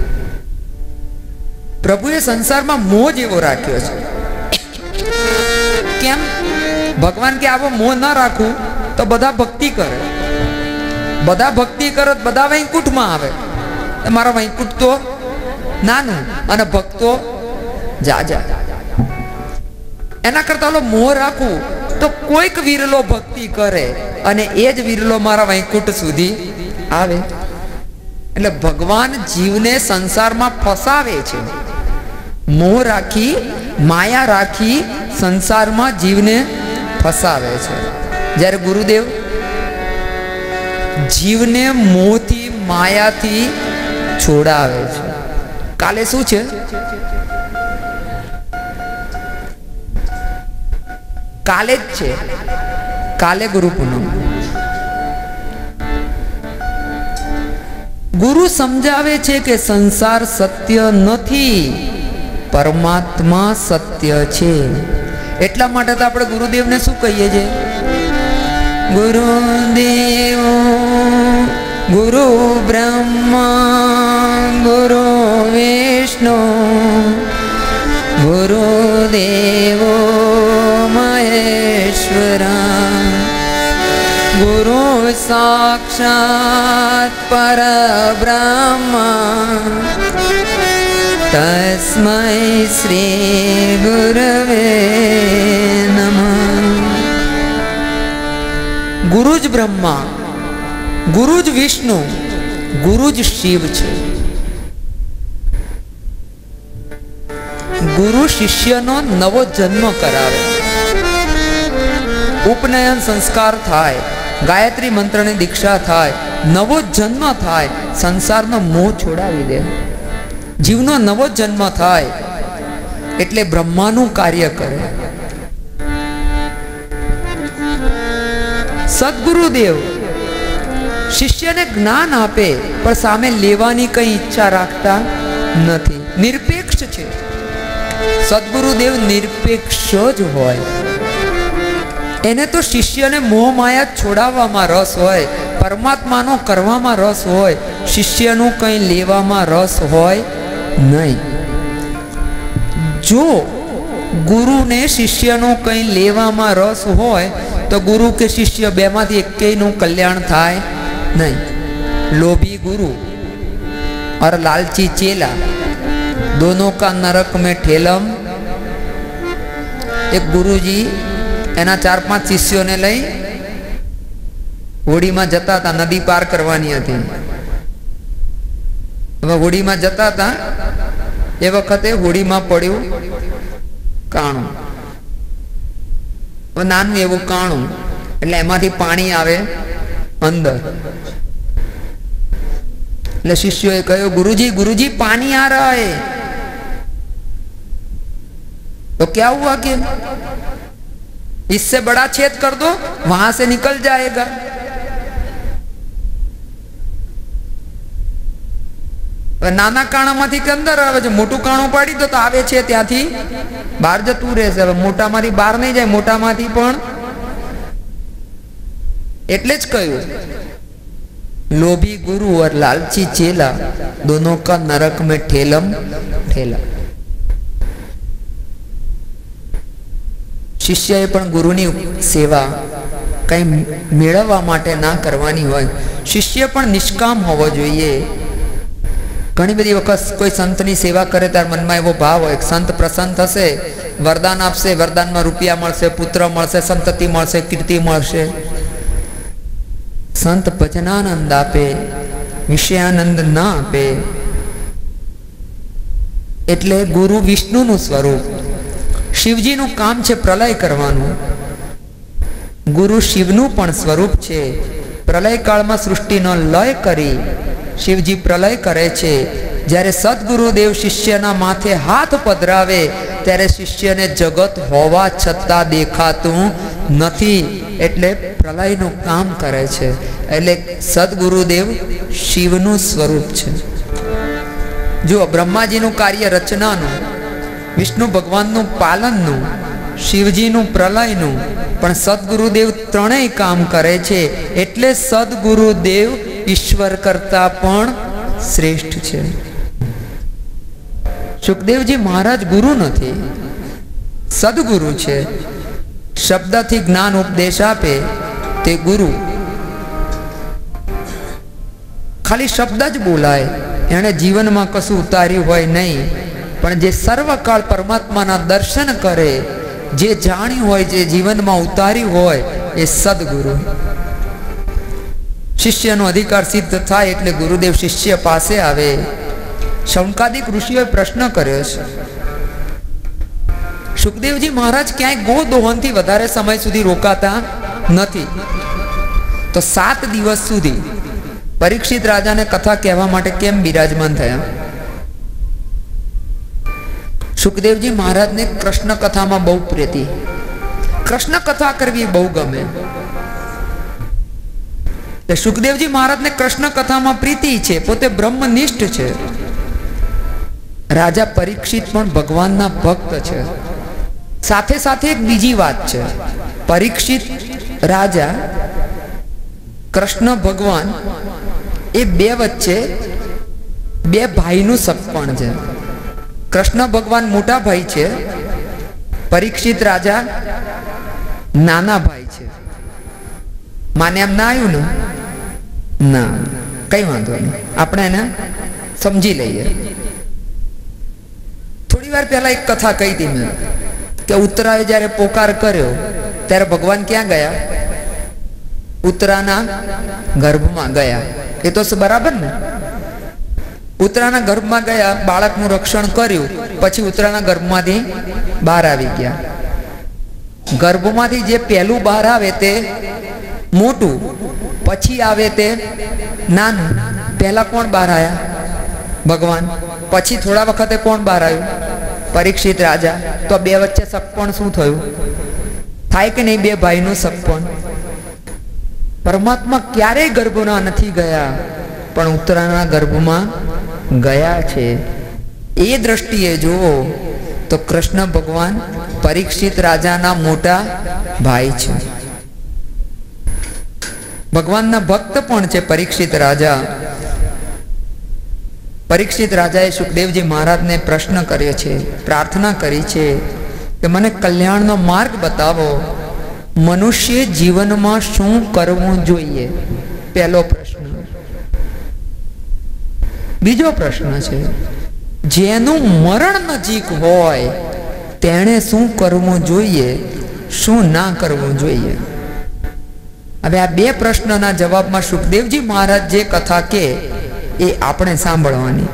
પ્રભુએ સંસારમાં મોહ જેવો રાખ્યો છે। કેમ? ભગવાન કે આવો મોહ ન રાખું તો બધા ભક્તિ કરે, બધા ભક્તિ કરે, બધા વૈકુંઠમાં આવે। મારા વૈકુંઠ તો નાનું અને ભક્તો જાજા। એના કરતા ઓલો મોહ રાખું તો કોઈક વિરલો ભક્તિ કરે અને એ જ વિરલો મારા વૈકુંઠ સુધી આવે। એટલે ભગવાન જીવને સંસારમાં ફસાવે છે। મોહ રાખી, માયા રાખી સંસારમાં જીવને ફસાવે છે। જ્યારે ગુરુદેવ જીવને મોહથી, માયાથી છોડાવે છે। કાલે શું છે? કાલે જ છે, કાલે ગુરુ પૂનમ। ગુરુ સમજાવે છે કે સંસાર સત્ય નથી, પરમાત્મા સત્ય છે। એટલા માટે તો આપણે ગુરુદેવને શું કહીએ છીએ? ગુરુદેવ ગુરુ બ્રહ્મા ગુરુ વિષ્ણુ ગુરુદેવો મહેશ્વરા ગુરુ સાક્ષાત પરબ્રહ્મા તસ્મૈ શ્રી ગુરવે નમઃ। गुरु ज ब्रह्मा, गुरु ज विष्णु, गुरु ज शिव छे। गुरु शिष्यनो नवो जन्म करावे, उपनयन संस्कार थाय, गायत्री मंत्र ने दीक्षा थाय, नवो जन्म थाय, संसार नो मोह छोड़ावी दे, जीवनो नवो जन्म थाय एटले ब्रह्मानु कार्य करे। सद्गुरुदेव शिष्य ने ज्ञान आपे पर सामे लेवानी कई इच्छा राखता नथी, निरपेक्ष छे। सद्गुरुदेव निरपेक्ष ज होय, एने तो शिष्य ने मोह माया छोड़ावामां रस होय, परमात्मानो करवामां रस होय, शिष्यनु कई लेवामां रस होय नहीं। जो गुरु ने शिष्यनु कई लेवामां रस होय तो गुरु के शिष्य बेमांथी एकेयनु कल्याण थाय नहीं। लोभी गुरु और लालची चेला दोनों का नरक में ठेलम। एक गुरुजी एना 4-5 शिष्यों ने लई होड़ी में जता था, नदी पार करवानी हती। होड़ी में जता था ए वखते होड़ी में पड्યું काणું, नानुं एवुं काणुं એટલે એમાંથી પાણી આવે અંદર। એટલે શિષ્યોએ કહ્યું, गुरुजी गुरुजी पानी आ रहा है। तो क्या हुआ कि इससे बड़ा छेद कर दो, वहां से निकल जाएगा। नाना काणामांथी के अंदर आवे छे, मोटું કાણું પાડી દો તો આવે છે ત્યાંથી બહાર જતું રહેશે। હવે મોટામાંથી બહાર નહીં જાય, મોટામાંથી પણ એટલે જ કહ્યું लोभी गुरु और लालची चेला दोनों का नरक में ठेलम ठेला। शिष्यए पण गुरुनी सेवा कई मेळववा माटे ना करवानी होय, शिष्य पण निष्काम होवो जोईए। घणी बधी वखत कोई संतनी सेवा करे त्यार मनमा एवो भाव होय, संत प्रसन्न थशे, वरदान आपशे, वरदानमां रूपिया मळशे, पुत्र मळशे, संतति मळशे, कीर्ति मळशे। संत भजनानंद आपे, विषयानंद न आपे। एटले गुरु विष्णुनुं स्वरूप, शिवजीनुं काम छे प्रलय करवानुं। गुरु शिवनुं पण स्वरूप छे। प्रलय काळमां सृष्टिनो लय करी शिवजी प्रलय करे छे। ज्यारे सद्गुरुदेव शिष्यना माथे हाथ पधरावे त्यारे शिष्यने जगत होवा छतां देखातुं नथी, एटले प्रलयनुं काम करे छे। एटले सद्गुरुदेव शिवनुं स्वरूप छे। जो ब्रह्माजीनुं कार्य रचनानुं, विष्णु भगवाननुं पालननुं, शिवजीनुं प्रलयनुं, पण सद्गुरुदेव त्रणेय काम करे छे। एटले सद्गुरुदेव ईश्वर करता पण श्रेष्ठ छे। सुखदेवजी महाराज गुरु नथी, सद्गुरु छे। शब्दथी ज्ञान उपदेश आपे ते गुरु। खाली शब्द ज बोलाय, एणे जीवन में कशुं उतार्युं होय नहीं, पण जे सर्वकाळ परमात्माना दर्शन करे, जे जाण्युं होय, जे जीवन में उतार्युं होय ए सद्गुरु। शिष्यनो अधिकार सिद्ध थाय एटले गुरुदेव शिष्य पासे आवे। शौनकादिक ऋषिओए प्रश्न कर्यो छे, सुखदेवजी महाराज क्यांय गो दोहनथी वधारे समय सुधी रोकाता नथी, तो 7 दिवस सुधी परीक्षित राजा ने कथा कहवा माटे केम बिराजमान थया? सुखदेवजी महाराज ने कृष्ण कथा में बहु प्रीति, कृष्ण कथा करवी बहु गमे। सुखदेवजी महाराज ने कृष्ण कथा में प्रीति छे, पोते ब्रह्मनिष्ठ छे। राजा परीक्षित पण भगवानना भक्त छे। साथे साथे एक बीजी वात छे, परीक्षित राजा कृष्ण भगवान ए बे वच्चे बे भाईनुं सगपण छे। कृष्ण भगवान मोटा भाई छे, परीक्षित राजा नाना भाई छे। माने एम ना आव्युं ने? ना, कई वांधो नहीं, आपणे एने समझी लईए। थोड़ी वार पहला एक कथा कही थी मैं कि उत्तराए ज्यारे पोकार कर्यो त्यारे भगवान क्या गया? ઉત્તરાના ગર્ભમાં ગયા, એ તો બરાબર ને? ઉત્તરાના ગર્ભમાં ગયા, બાળકનું રક્ષણ કર્યું, પછી ઉત્તરાના ગર્ભમાંથી બહાર આવી ગયા. ગર્ભમાંથી જે પહેલું બહાર આવે તે મોટું, પછી આવે તે નાનું. પહેલા કોણ બહાર આવ્યા? ભગવાન. પછી થોડા વખતે કોણ બહાર આવ્યું? પરીક્ષિત રાજા. તો બે વચ્ચે સગપણ શું થયું? થાય કે નહીં? બે ભાઈનું સગપણ. પરમાત્મા ક્યારેય ગર્ભના નથી ગયા, પણ ઉત્તરાના ગર્ભમાં ગયા છે. એ દ્રષ્ટિએ જુઓ તો કૃષ્ણ ભગવાન પરીક્ષિત રાજાના મોટા ભાઈ છે. ભગવાનના ભક્ત પણ છે પરીક્ષિત રાજા. પરીક્ષિત રાજાએ સુખદેવજી મહારાજને પ્રશ્ન કર્યો છે, પ્રાર્થના કરી છે કે મને કલ્યાણનો માર્ગ બતાવો. મનુષ્ય જીવનમાં શું કરવું જોઈએ? પહેલો પ્રશ્ન. બીજો પ્રશ્ન છે, જેનું મરણ નજીક હોય તેણે શું કરવું જોઈએ, શું ના કરવું જોઈએ? હવે આ બે પ્રશ્નના જવાબમાં સુખદેવજી મહારાજ જે કથા કે એ આપણે સાંભળવાની.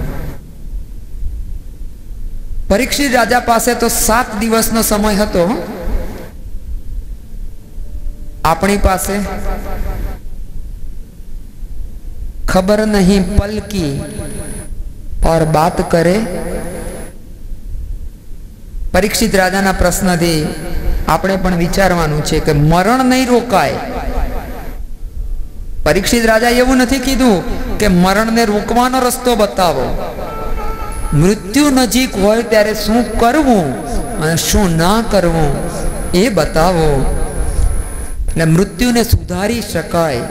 પરીક્ષિત રાજા પાસે તો 7 દિવસનો સમય હતો. આપણી પાસે ખબર નહીં પલ કી और बात करे. પરીક્ષિત રાજાના પ્રશ્નથી આપણે પણ વિચારવાનું છે કે મરણ નહીં રોકાય. પરીક્ષિત રાજા એવું નથી કીધું કે મરણને રોકવાનો રસ્તો બતાવો. મૃત્યુ નજીક હોય ત્યારે શું કરવું અને શું ના કરવું એ બતાવો. એટલે મૃત્યુને સુધારી શકાય,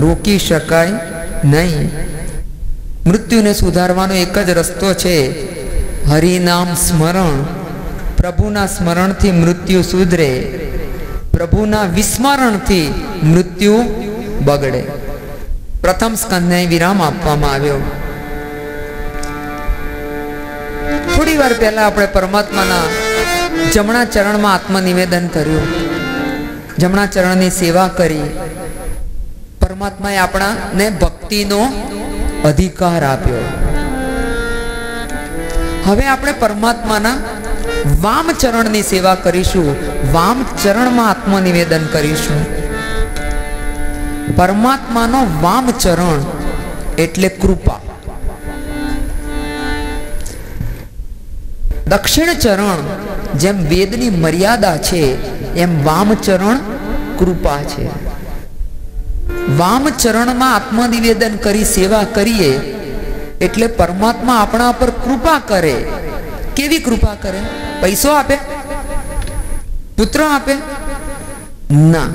રોકી શકાય નહીં. મૃત્યુને સુધારવાનો એક જ રસ્તો છે, હરિનામ સ્મરણ. પ્રભુના સ્મરણથી મૃત્યુ સુધરે, પ્રભુના વિસ્મરણથી મૃત્યુ બગડે. પ્રથમ સ્કંદને વિરામ આપવામાં આવ્યો. થોડી વાર પહેલા આપણે પરમાત્માના જમણા ચરણમાં આત્મનિવેદન કર્યું, જમણા ચરણની સેવા કરી. પરમાત્માએ આપણાને ભક્તિનો અધિકાર આપ્યો. હવે આપણે પરમાત્માના વામ ચરણની સેવા કરીશું, વામ ચરણમાં આત્મનિવેદન કરીશું. પરમાત્માનો વામ ચરણ એટલે કૃપા. દક્ષિણ ચરણ જેમ વેદની મર્યાદા છે, એમ વામ ચરણ કૃપા છે. વામ ચરણમાં આત્મનિવેદન કરી સેવા કરીએ એટલે પરમાત્મા આપણા પર કૃપા કરે. કેવી કૃપા કરે? પૈસો આપે? પુત્ર આપે? ના,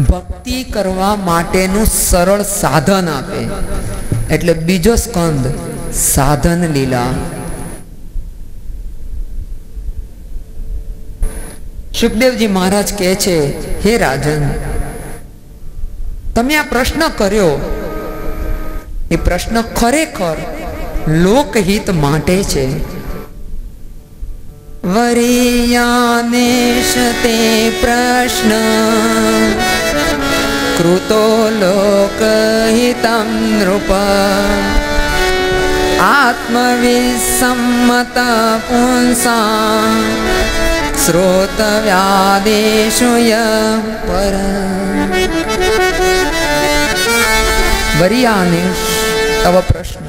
ભક્તિ કરવા માટેનું સરળ સાધન આપે. એટલે બીજો સ્કંદ સાધન લીલા. સુખદેવજી મહારાજ કહે છે, હે રાજન, તમે આ પ્રશ્ન કર્યો, એ પ્રશ્ન ખરેખર લોકહિત માટે છે. વરિયાનેશ તે પ્રશ્ન કૃતો લોકહિતં નૃપ આત્મવિસમ્મત પુંસા શ્રોતવ્યાદેશુ પર. વરિયાનેશ તવ પ્રશ્ન,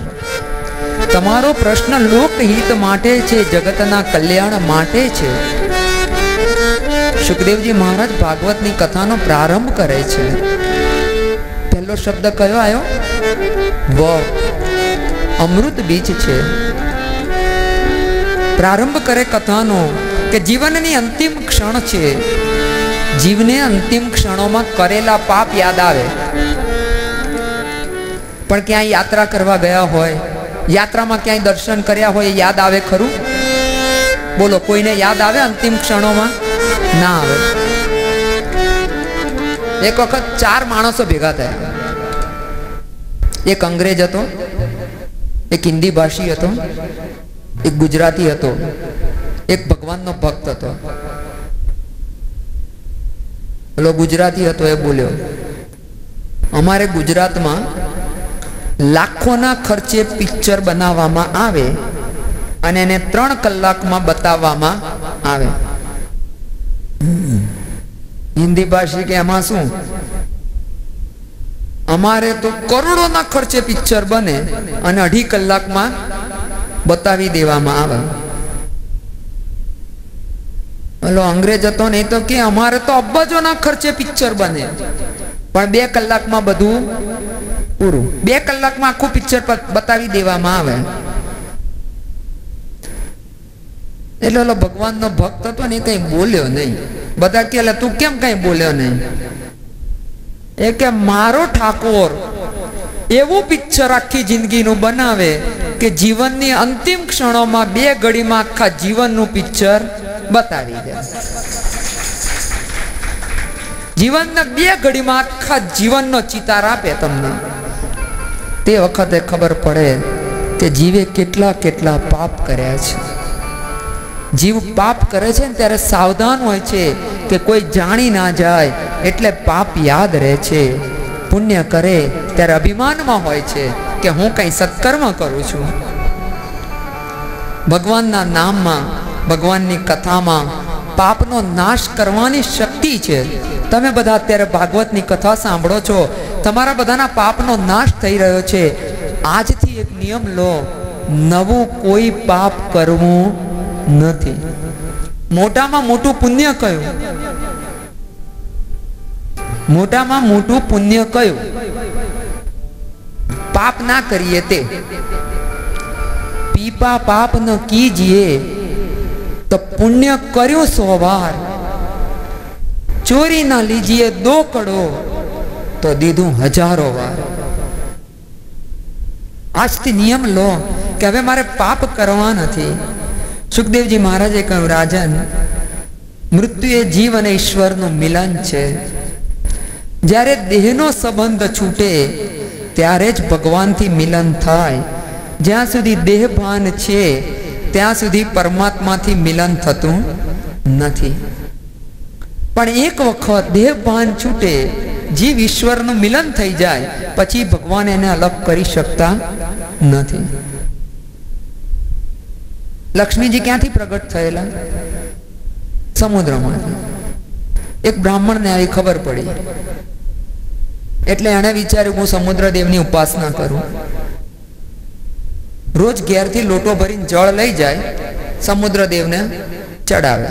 તમારો પ્રશ્ન લોકહિત માટે છે, જગતના કલ્યાણ માટે છે. સુખદેવજી મહારાજ ભાગવતની કથાનો પ્રારંભ કરે છે. પહેલો શબ્દ કયો આવ્યો? વ. અમૃત બીજ છે. પ્રારંભ કરે કથાનો કે જીવનની અંતિમ ક્ષણ છે. જીવને અંતિમ ક્ષણોમાં કરેલા પાપ યાદ આવે. પણ ક્યાંય યાત્રા કરવા ગયા હોય, યાત્રામાં ક્યાંય દર્શન કર્યા હોય, યાદ આવે ખરું? બોલો, કોઈને યાદ આવે અંતિમ ક્ષણોમાં? ના આવે. એક વખત 4 માણસો ભેગા થયા. એક અંગ્રેજ હતો, એક હિન્દી ભાષી હતો, એક ગુજરાતી હતો, એક ભગવાનનો ભક્ત હતો. પેલો ગુજરાતી હતો એ બોલ્યો, અમારે ગુજરાતમાં લાખોના ખર્ચે પિક્ચર બનાવવામાં આવે અને એને 3 કલાકમાં બતાવવામાં આવે. હિન્દી ભાષી કે એમાં શું, અમારે તો કરોડોના ખર્ચે પિક્ચર બને અને 2.5 કલાકમાં બતાવી દેવામાં આવે. ઓલો અંગ્રેજ હતો ને તો કે અમારે તો અબજોના ખર્ચે પિક્ચર બને પણ 2 કલાકમાં બધું પૂરું. 2 કલાકમાં આખું પિક્ચર બતાવી દેવામાં આવે. એટલે ઓલો ભગવાનનો ભક્ત હતો ને કઈ બોલ્યો નહીં. બધા કે તું કેમ કઈ બોલ્યો નહીં? એ કે મારો ઠાકોર એવું પિક્ચર આખી જિંદગીનું બનાવે કે જીવનની અંતિમ ક્ષણોમાં 2 ઘડીમાં આખા જીવનનું પિક્ચર બતાવી દે. જીવનના 2 ઘડીમાં આખા જીવનનો ચિતાર આપે તમને. તે વખતે ખબર પડે કે જીવે કેટલા કેટલા પાપ કર્યા છે. જીવ પાપ કરે છે ને ત્યારે સાવધાન હોય છે કે કોઈ જાણી ના જાય, એટલે પાપ યાદ રહે છે. પુણ્ય કરે ત્યારે અભિમાનમાં હોય છે કે હું કઈ સત્કર્મ કરું છું. ભગવાનના નામમાં, ભગવાનની કથામાં પાપનો નાશ કરવાની શક્તિ છે. તમે બધા અત્યારે ભાગવતની કથા સાંભળો છો, તમારા બધાના પાપનો નાશ થઈ રહ્યો છે. આજથી એક નિયમ લો, નવું કોઈ પાપ કરવું નથી. મોટામાં મોટું પુણ્ય કયું? મોટામાં મોટું પુણ્ય કયું? પાપ ના કરીએ તે. પીપા પાપ ન કીજીએ તો પુण्य કર્યો 100 વાર. ચોરી ના લીજીએ 2 કડો તો દીધું 1000 વાર. આજથી નિયમ લો કે હવે મારે પાપ કરવા નથી. સુખદેવજી મહારાજે કહ્યું, રાજન, મૃત્યુ એ જીવ અને ઈશ્વરનું મિલન છે. જ્યારે દેહનો સંબંધ છૂટે ત્યારે જ ભગવાનથી મિલન થાય. જ્યાં સુધી દેહ ભાન છે ત્યાં સુધી પરમાત્માથી મિલન થતું નથી. પણ એક વખત દેહ ભાન છૂટે, જીવ ઈશ્વરનું મિલન થઈ જાય પછી ભગવાન એને અલગ કરી શકતા નથી. લક્ષ્મીજી ક્યાંથી પ્રગટ થયેલા? સમુદ્રમાંથી. એક બ્રાહ્મણને આવી ખબર પડી એટલે એણે વિચાર્યું હું સમુદ્રદેવની ઉપાસના કરું. રોજ ઘેરથી લોટો ભરીને જળ લઈ જાય, સમુદ્રદેવને ચડાવે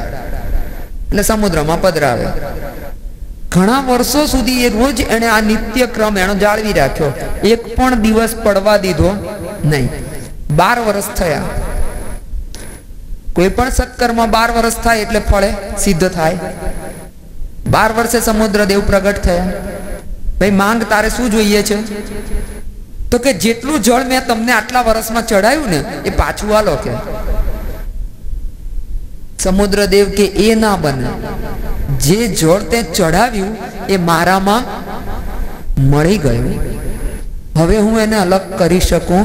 એટલે સમુદ્રમાં પધરાવે. ઘણા વર્ષો સુધી એ રોજ એને આ નિત્ય ક્રમ એનો જાળવી રાખ્યો. એક પણ દિવસ પડવા દીધો નહીં. 12 વર્ષ થયા. કોઈ પણ સત્કર્મ 12 વર્ષ થાય એટલે ફળે સિદ્ધ થાય. 12 વર્ષે સમુદ્રદેવ પ્રગટ થયા. ભાઈ માંગ, તારે શું જોઈએ છે? તો કે જેટલું જળ મેં તમને આટલા વર્ષમાં ચડાયું ને એ પાછું આલો કે. સમુદ્રદેવ કે એ ના બને. જે જળ તે ચડાવ્યું એ મારામાં મળી ગયું, હવે હું એને અલગ કરી શકું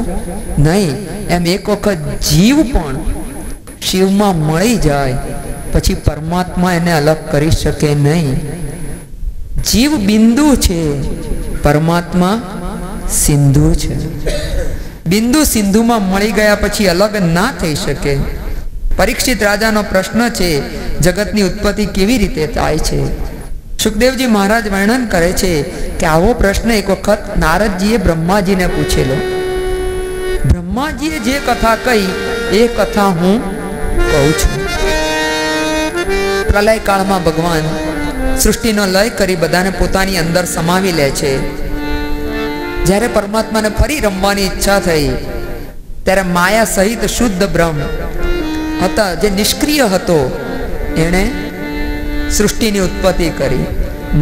નહીં. એમ એક વખત જીવ પણ શિવમાં મળી જાય પછી પરમાત્મા એને અલગ કરી શકે નહીં. જીવ બિંદુ છે, પરમાત્મા સિંધુ છે. બિંદુ સિંધુમાં મળી ગયા પછી અલગ ના થઈ શકે. પરીક્ષિત રાજાનો પ્રશ્ન છે, જગતની ઉત્પત્તિ કેવી રીતે થાય છે? સુખદેવજી મહારાજ વર્ણન કરે છે કે આવો પ્રશ્ન એક વખત નારદજીએ બ્રહ્માજીને પૂછેલો. બ્રહ્માજીએ જે કથા કહી એ કથા હું કહું છું. પ્રલય કાળમાં ભગવાન સૃષ્ટિનો લય કરી બધાને પોતાની અંદર સમાવી લે છે. જ્યારે પરમાત્માને ફરી રમવાની ઈચ્છા થઈ ત્યારે માયા સહિત શુદ્ધ બ્રહ્મ હતા, જે નિષ્ક્રિય હતો, એણે સૃષ્ટિની ઉત્પત્તિ કરી.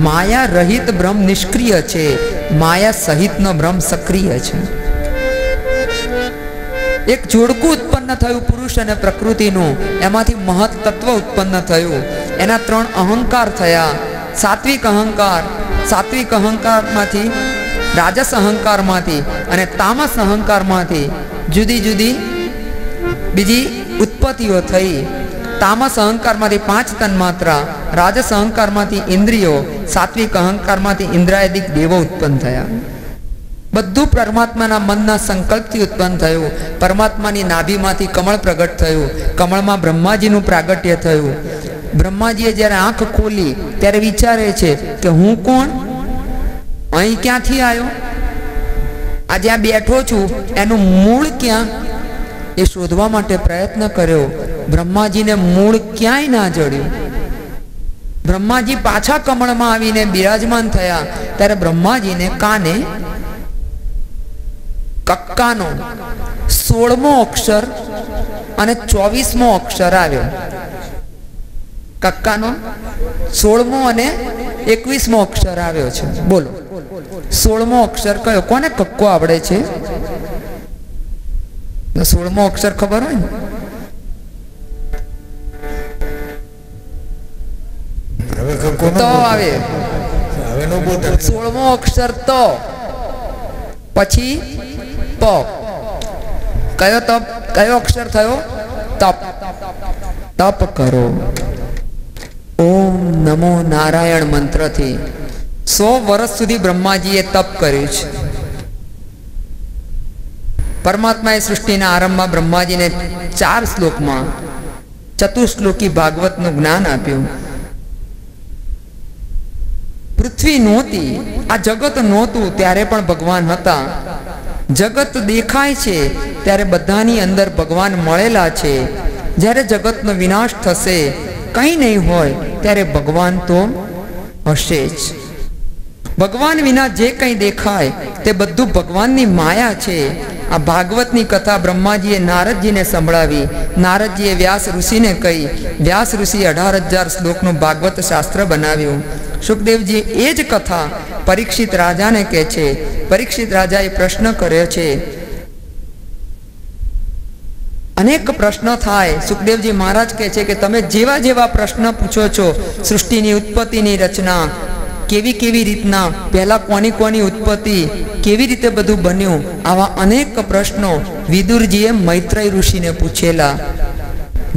માયા રહિત બ્રહ્મ નિષ્ક્રિય છે, માયા સહિતનો બ્રહ્મ સક્રિય છે. એક જોડકું ઉત્પન્ન થયું પુરુષ અને પ્રકૃતિનું. એમાંથી મહત તત્વ ઉત્પન્ન થયું. એના 3 અહંકાર થયા. સાત્વિક અહંકાર, સાત્વિક અહંકારમાંથી રાજસ અહંકારમાંથી અને તામસ અહંકારમાંથી જુદી જુદી બીજી ઉત્પત્તિઓ થઈ. તામસ અહંકારમાંથી 5 તન્માત્રા, રાજસ અહંકારમાંથી ઇન્દ્રિયો, સાત્વિક અહંકારમાંથી ઇન્દ્રિયાદિક દેવો ઉત્પન્ન થયા. બધું પરમાત્માના મનના સંકલ્પથી ઉત્પન્ન થયું. પરમાત્માની નાભીમાંથી કમળ પ્રગટ થયું. કમળમાં બ્રહ્માજીનું પ્રાગટ્ય થયું. બ્રહ્માજીએ જ્યારે આંખ ખોલી ત્યારે વિચારે છે કે હું કોણ, અહીં ક્યાંથી આવ્યો, આ જ્યાં બેઠો છું એનું મૂળ ક્યાં, એ શોધવા માટે પ્રયત્ન કર્યો. બ્રહ્માજીને મૂળ ક્યાંય ના જડ્યું. બ્રહ્માજી પાછા કમળમાં આવીને બિરાજમાન થયા ત્યારે બ્રહ્માજીને કાને કક્કાનો 16મો અક્ષર અને 24મો અક્ષર આવ્યો. કક્કાનો 16મો અને 21મો અક્ષર આવ્યો છે. બોલો 16મો અક્ષર કયો? કોને કક્કો આવડે છે? 16મો અક્ષર ખબર હોય ને? તો આવે 16મો અક્ષર તો, પછી પ. કયો તપ? કયો અક્ષર થયો? તપ. તપ કરો. ઓમ નમો નારાયણ મંત્રથી 100 વર્ષ સુધી બ્રહ્માજીએ તપ કર્યું છે. પરમાત્માએ સૃષ્ટિના આરંભમાં બ્રહ્માજીને 4 શ્લોકમાં ચતુશ્લોકી ભાગવતનું જ્ઞાન આપ્યું. પૃથ્વી નહોતી, આ જગત નહોતું ત્યારે પણ ભગવાન હતા. જગત દેખાય છે ત્યારે બધાની અંદર ભગવાન મળેલા છે. જ્યારે જગતનો વિનાશ થશે, કંઈ નહીં હોય, ત્યારે ભગવાન તો હશે જ. ભગવાન વિના જે કંઈ દેખાય તે બધું ભગવાનની માયા છે. આ ભાગવતની કથા બ્રહ્માજીએ નારદજીને સંભળાવી. નારદજીએ વ્યાસ ઋષિને કહી. વ્યાસ ઋષિએ 18,000 શ્લોકનું ભાગવત શાસ્ત્ર બનાવ્યું. સુખદેવજી એ જ કથા પરીક્ષિત રાજાને કહે છે. પરીક્ષિત રાજાએ પ્રશ્ન કર્યો છે. અનેક પ્રશ્નો થાય. સુખદેવજી મહારાજ કહે છે કે તમે જેવા જેવા પ્રશ્ન પૂછો છો, સૃષ્ટિની ઉત્પત્તિની રચના, કેવી કેવી રીતના, પહેલા કોની કોની ઉત્પત્તિ, કેવી રીતે બધું બન્યું, આવા અનેક પ્રશ્નો વિદુરજીએ મૈત્રેય ઋષિને પૂછેલા.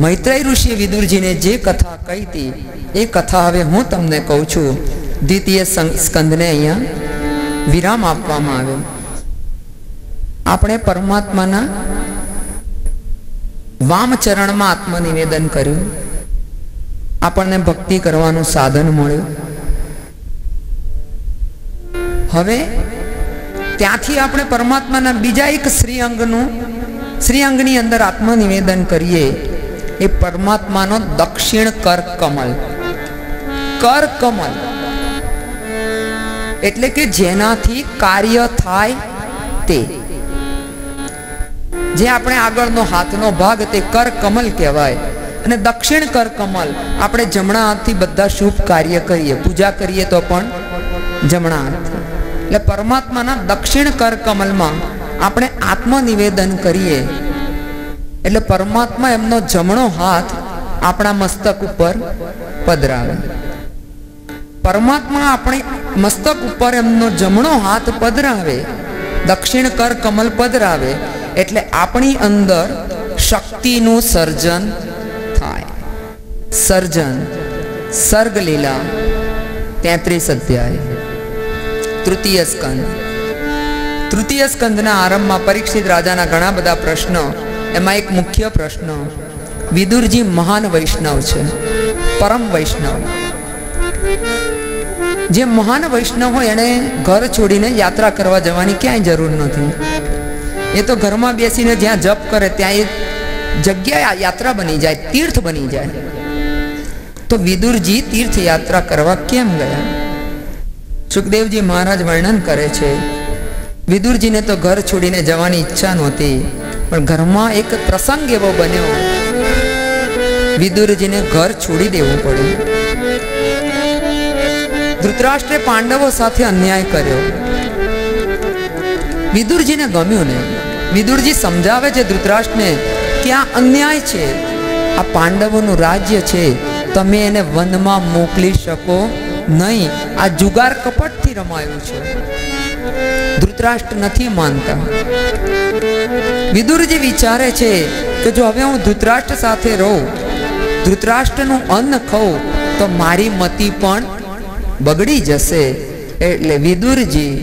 મૈત્રેય ઋષિએ વિદુરજીને જે કથા કહી હતી એ કથા હવે હું તમને કહું છું. દ્વિતીય સ્કંદને અહીંયા વિરામ આપવામાં આવ્યો. આપણે પરમાત્માના વામચરણમાં આત્મનિવેદન કર્યું. આપણને ભક્તિ કરવાનું સાધન મળ્યું. હવે ત્યાંથી આપણે પરમાત્માના બીજા એક શ્રીઅંગની અંદર આત્મનિવેદન કરીએ. એ પરમાત્માનો દક્ષિણ કર કમલ. કર કમલ એટલે કે જેનાથી કાર્ય થાય તે, જે આપણે આગળનો હાથનો ભાગ તે કર કમલ કહેવાય. અને દક્ષિણ કર કમલ, આપણે જમણા હાથથી બધા શુભ કાર્ય કરીએ, પૂજા કરીએ તો પણ જમણા હાથ. એટલે પરમાત્માના દક્ષિણ કર કમલમાં આપણે આત્મનિવેદન કરીએ એટલે પરમાત્મા એમનો જમણો હાથ આપણા મસ્તક ઉપર પધરાવે. પરમાત્મા આપણી મસ્તક ઉપર એમનો જમણો હાથ પધરાવે, દક્ષિણ કર કમલ પધરાવે એટલે આપણી અંદર શક્તિનું સર્જન થાય. સર્જન, સર્ગલીલા 33 અધ્યાય. તૃતીય સ્કંદ. તૃતીય સ્કંદના આરંભમાં પરીક્ષિત રાજાના ઘણા બધા પ્રશ્નો. એમાં એક મુખ્ય પ્રશ્ન, વિદુરજી મહાન વૈષ્ણવ છે, પરમ વૈષ્ણવ. જે મહાન વૈષ્ણવ હોય એને ઘર છોડીને યાત્રા કરવા જવાની ક્યાંય જરૂર નથી. એ તો ઘરમાં બેસીને જ્યાં જપ કરે ત્યાં એ જગ્યા યાત્રા બની જાય, તીર્થ બની જાય. તો વિદુરજી તીર્થ યાત્રા કરવા કેમ ગયા? સુખદેવજી મહારાજ વર્ણન કરે છે. વિદુરજીને તો ઘર છોડીને જવાની ઈચ્છા નહોતી, પણ ઘરમાં એક પ્રસંગ એવો બન્યો, વિદુરજીને ઘર છોડી દેવું પડ્યું. ધૃતરાષ્ટ્રે પાંડવો સાથે અન્યાય કર્યો. વિદુરજીને ગમ્યું નહીં. વિદુરજી સમજાવે છે ધૃતરાષ્ટ્રને કે આ અન્યાય છે, આ પાંડવોનું રાજ્ય છે, તમે એને વનમાં મોકલી શકો નહીં, આ જુગાર કપટથી રમાયું છે. ધૃતરાષ્ટ્ર નથી માનતા. વિદુરજી વિચારે છે કે જો હવે હું ધૃતરાષ્ટ્ર સાથે રહું ધૃતરાષ્ટ્રનું અન્ન ખાઉં તો મારી મતિ પણ બગડી જશે. એટલે વિદુરજી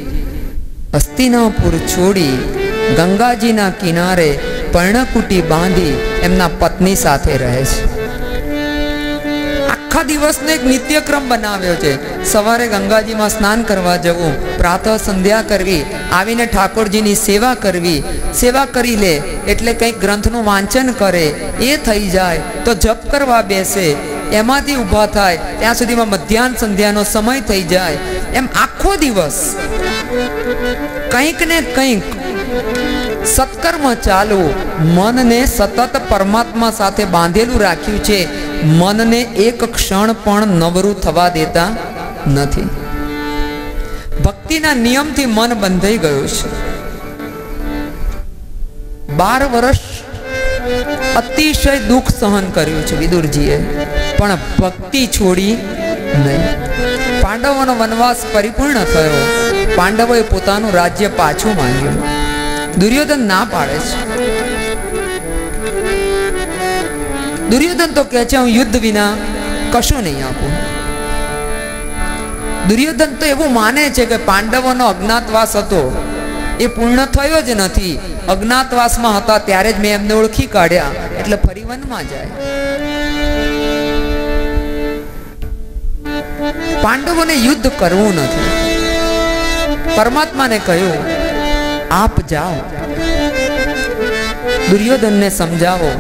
હસ્તિનાપુર છોડી ગંગાજીના કિનારે પર્ણકુટી બાંધી એમના પત્ની સાથે રહે છે. આખા દિવસનો એક નિત્યક્રમ બનાવ્યો છે. સવારે ગંગાજીમાં સ્નાન કરવા જવું, પ્રાતઃ સંધ્યા કરવી, આવીને ઠાકોરજીની સેવા કરવી, સેવા કરી લે એટલે કંઈક ગ્રંથનું વાંચન કરે, એ થઈ જાય તો જપ કરવા બેસે, એમાંથી ઊભા થાય ત્યાં સુધીમાં મધ્યાહન સંધ્યાનો સમય થઈ જાય. એમ આખો દિવસ કંઈક ને કંઈક સત્કર્મ ચાલુ, મનને સતત પરમાત્મા સાથે બાંધેલું રાખ્યું છે. મનને એક ક્ષણ પણ નવરું થવા દેતા નથી. ભક્તિના નિયમથી મન બંધાઈ ગયું છે. 12 વર્ષ અતિશય દુઃખ સહન કર્યું છે વિદુરજીએ, પણ ભક્તિ છોડી નહીં. પાંડવોનો વનવાસ પરિપૂર્ણ થયો. પાંડવોએ પોતાનું રાજ્ય પાછું માંગ્યું. દુર્યોધન ના પાડે છે. દુર્યોધન તો કહે છે હું યુદ્ધ વિના કશું નહીં આપું. દુર્યોધન તો એવું માને છે કે પાંડવોનો અજ્ઞાતવાસ હતો એ પૂર્ણ થયો જ નથી. અજ્ઞાતવાસમાં હતા ત્યારે જ મેં એમને ઓળખી કાઢ્યા એટલે ફરી વનમાં જાય. પાંડવોને યુદ્ધ કરવું નથી. પરમાત્માને કહ્યું આપ જાઓ, દુર્યોધનને સમજાવો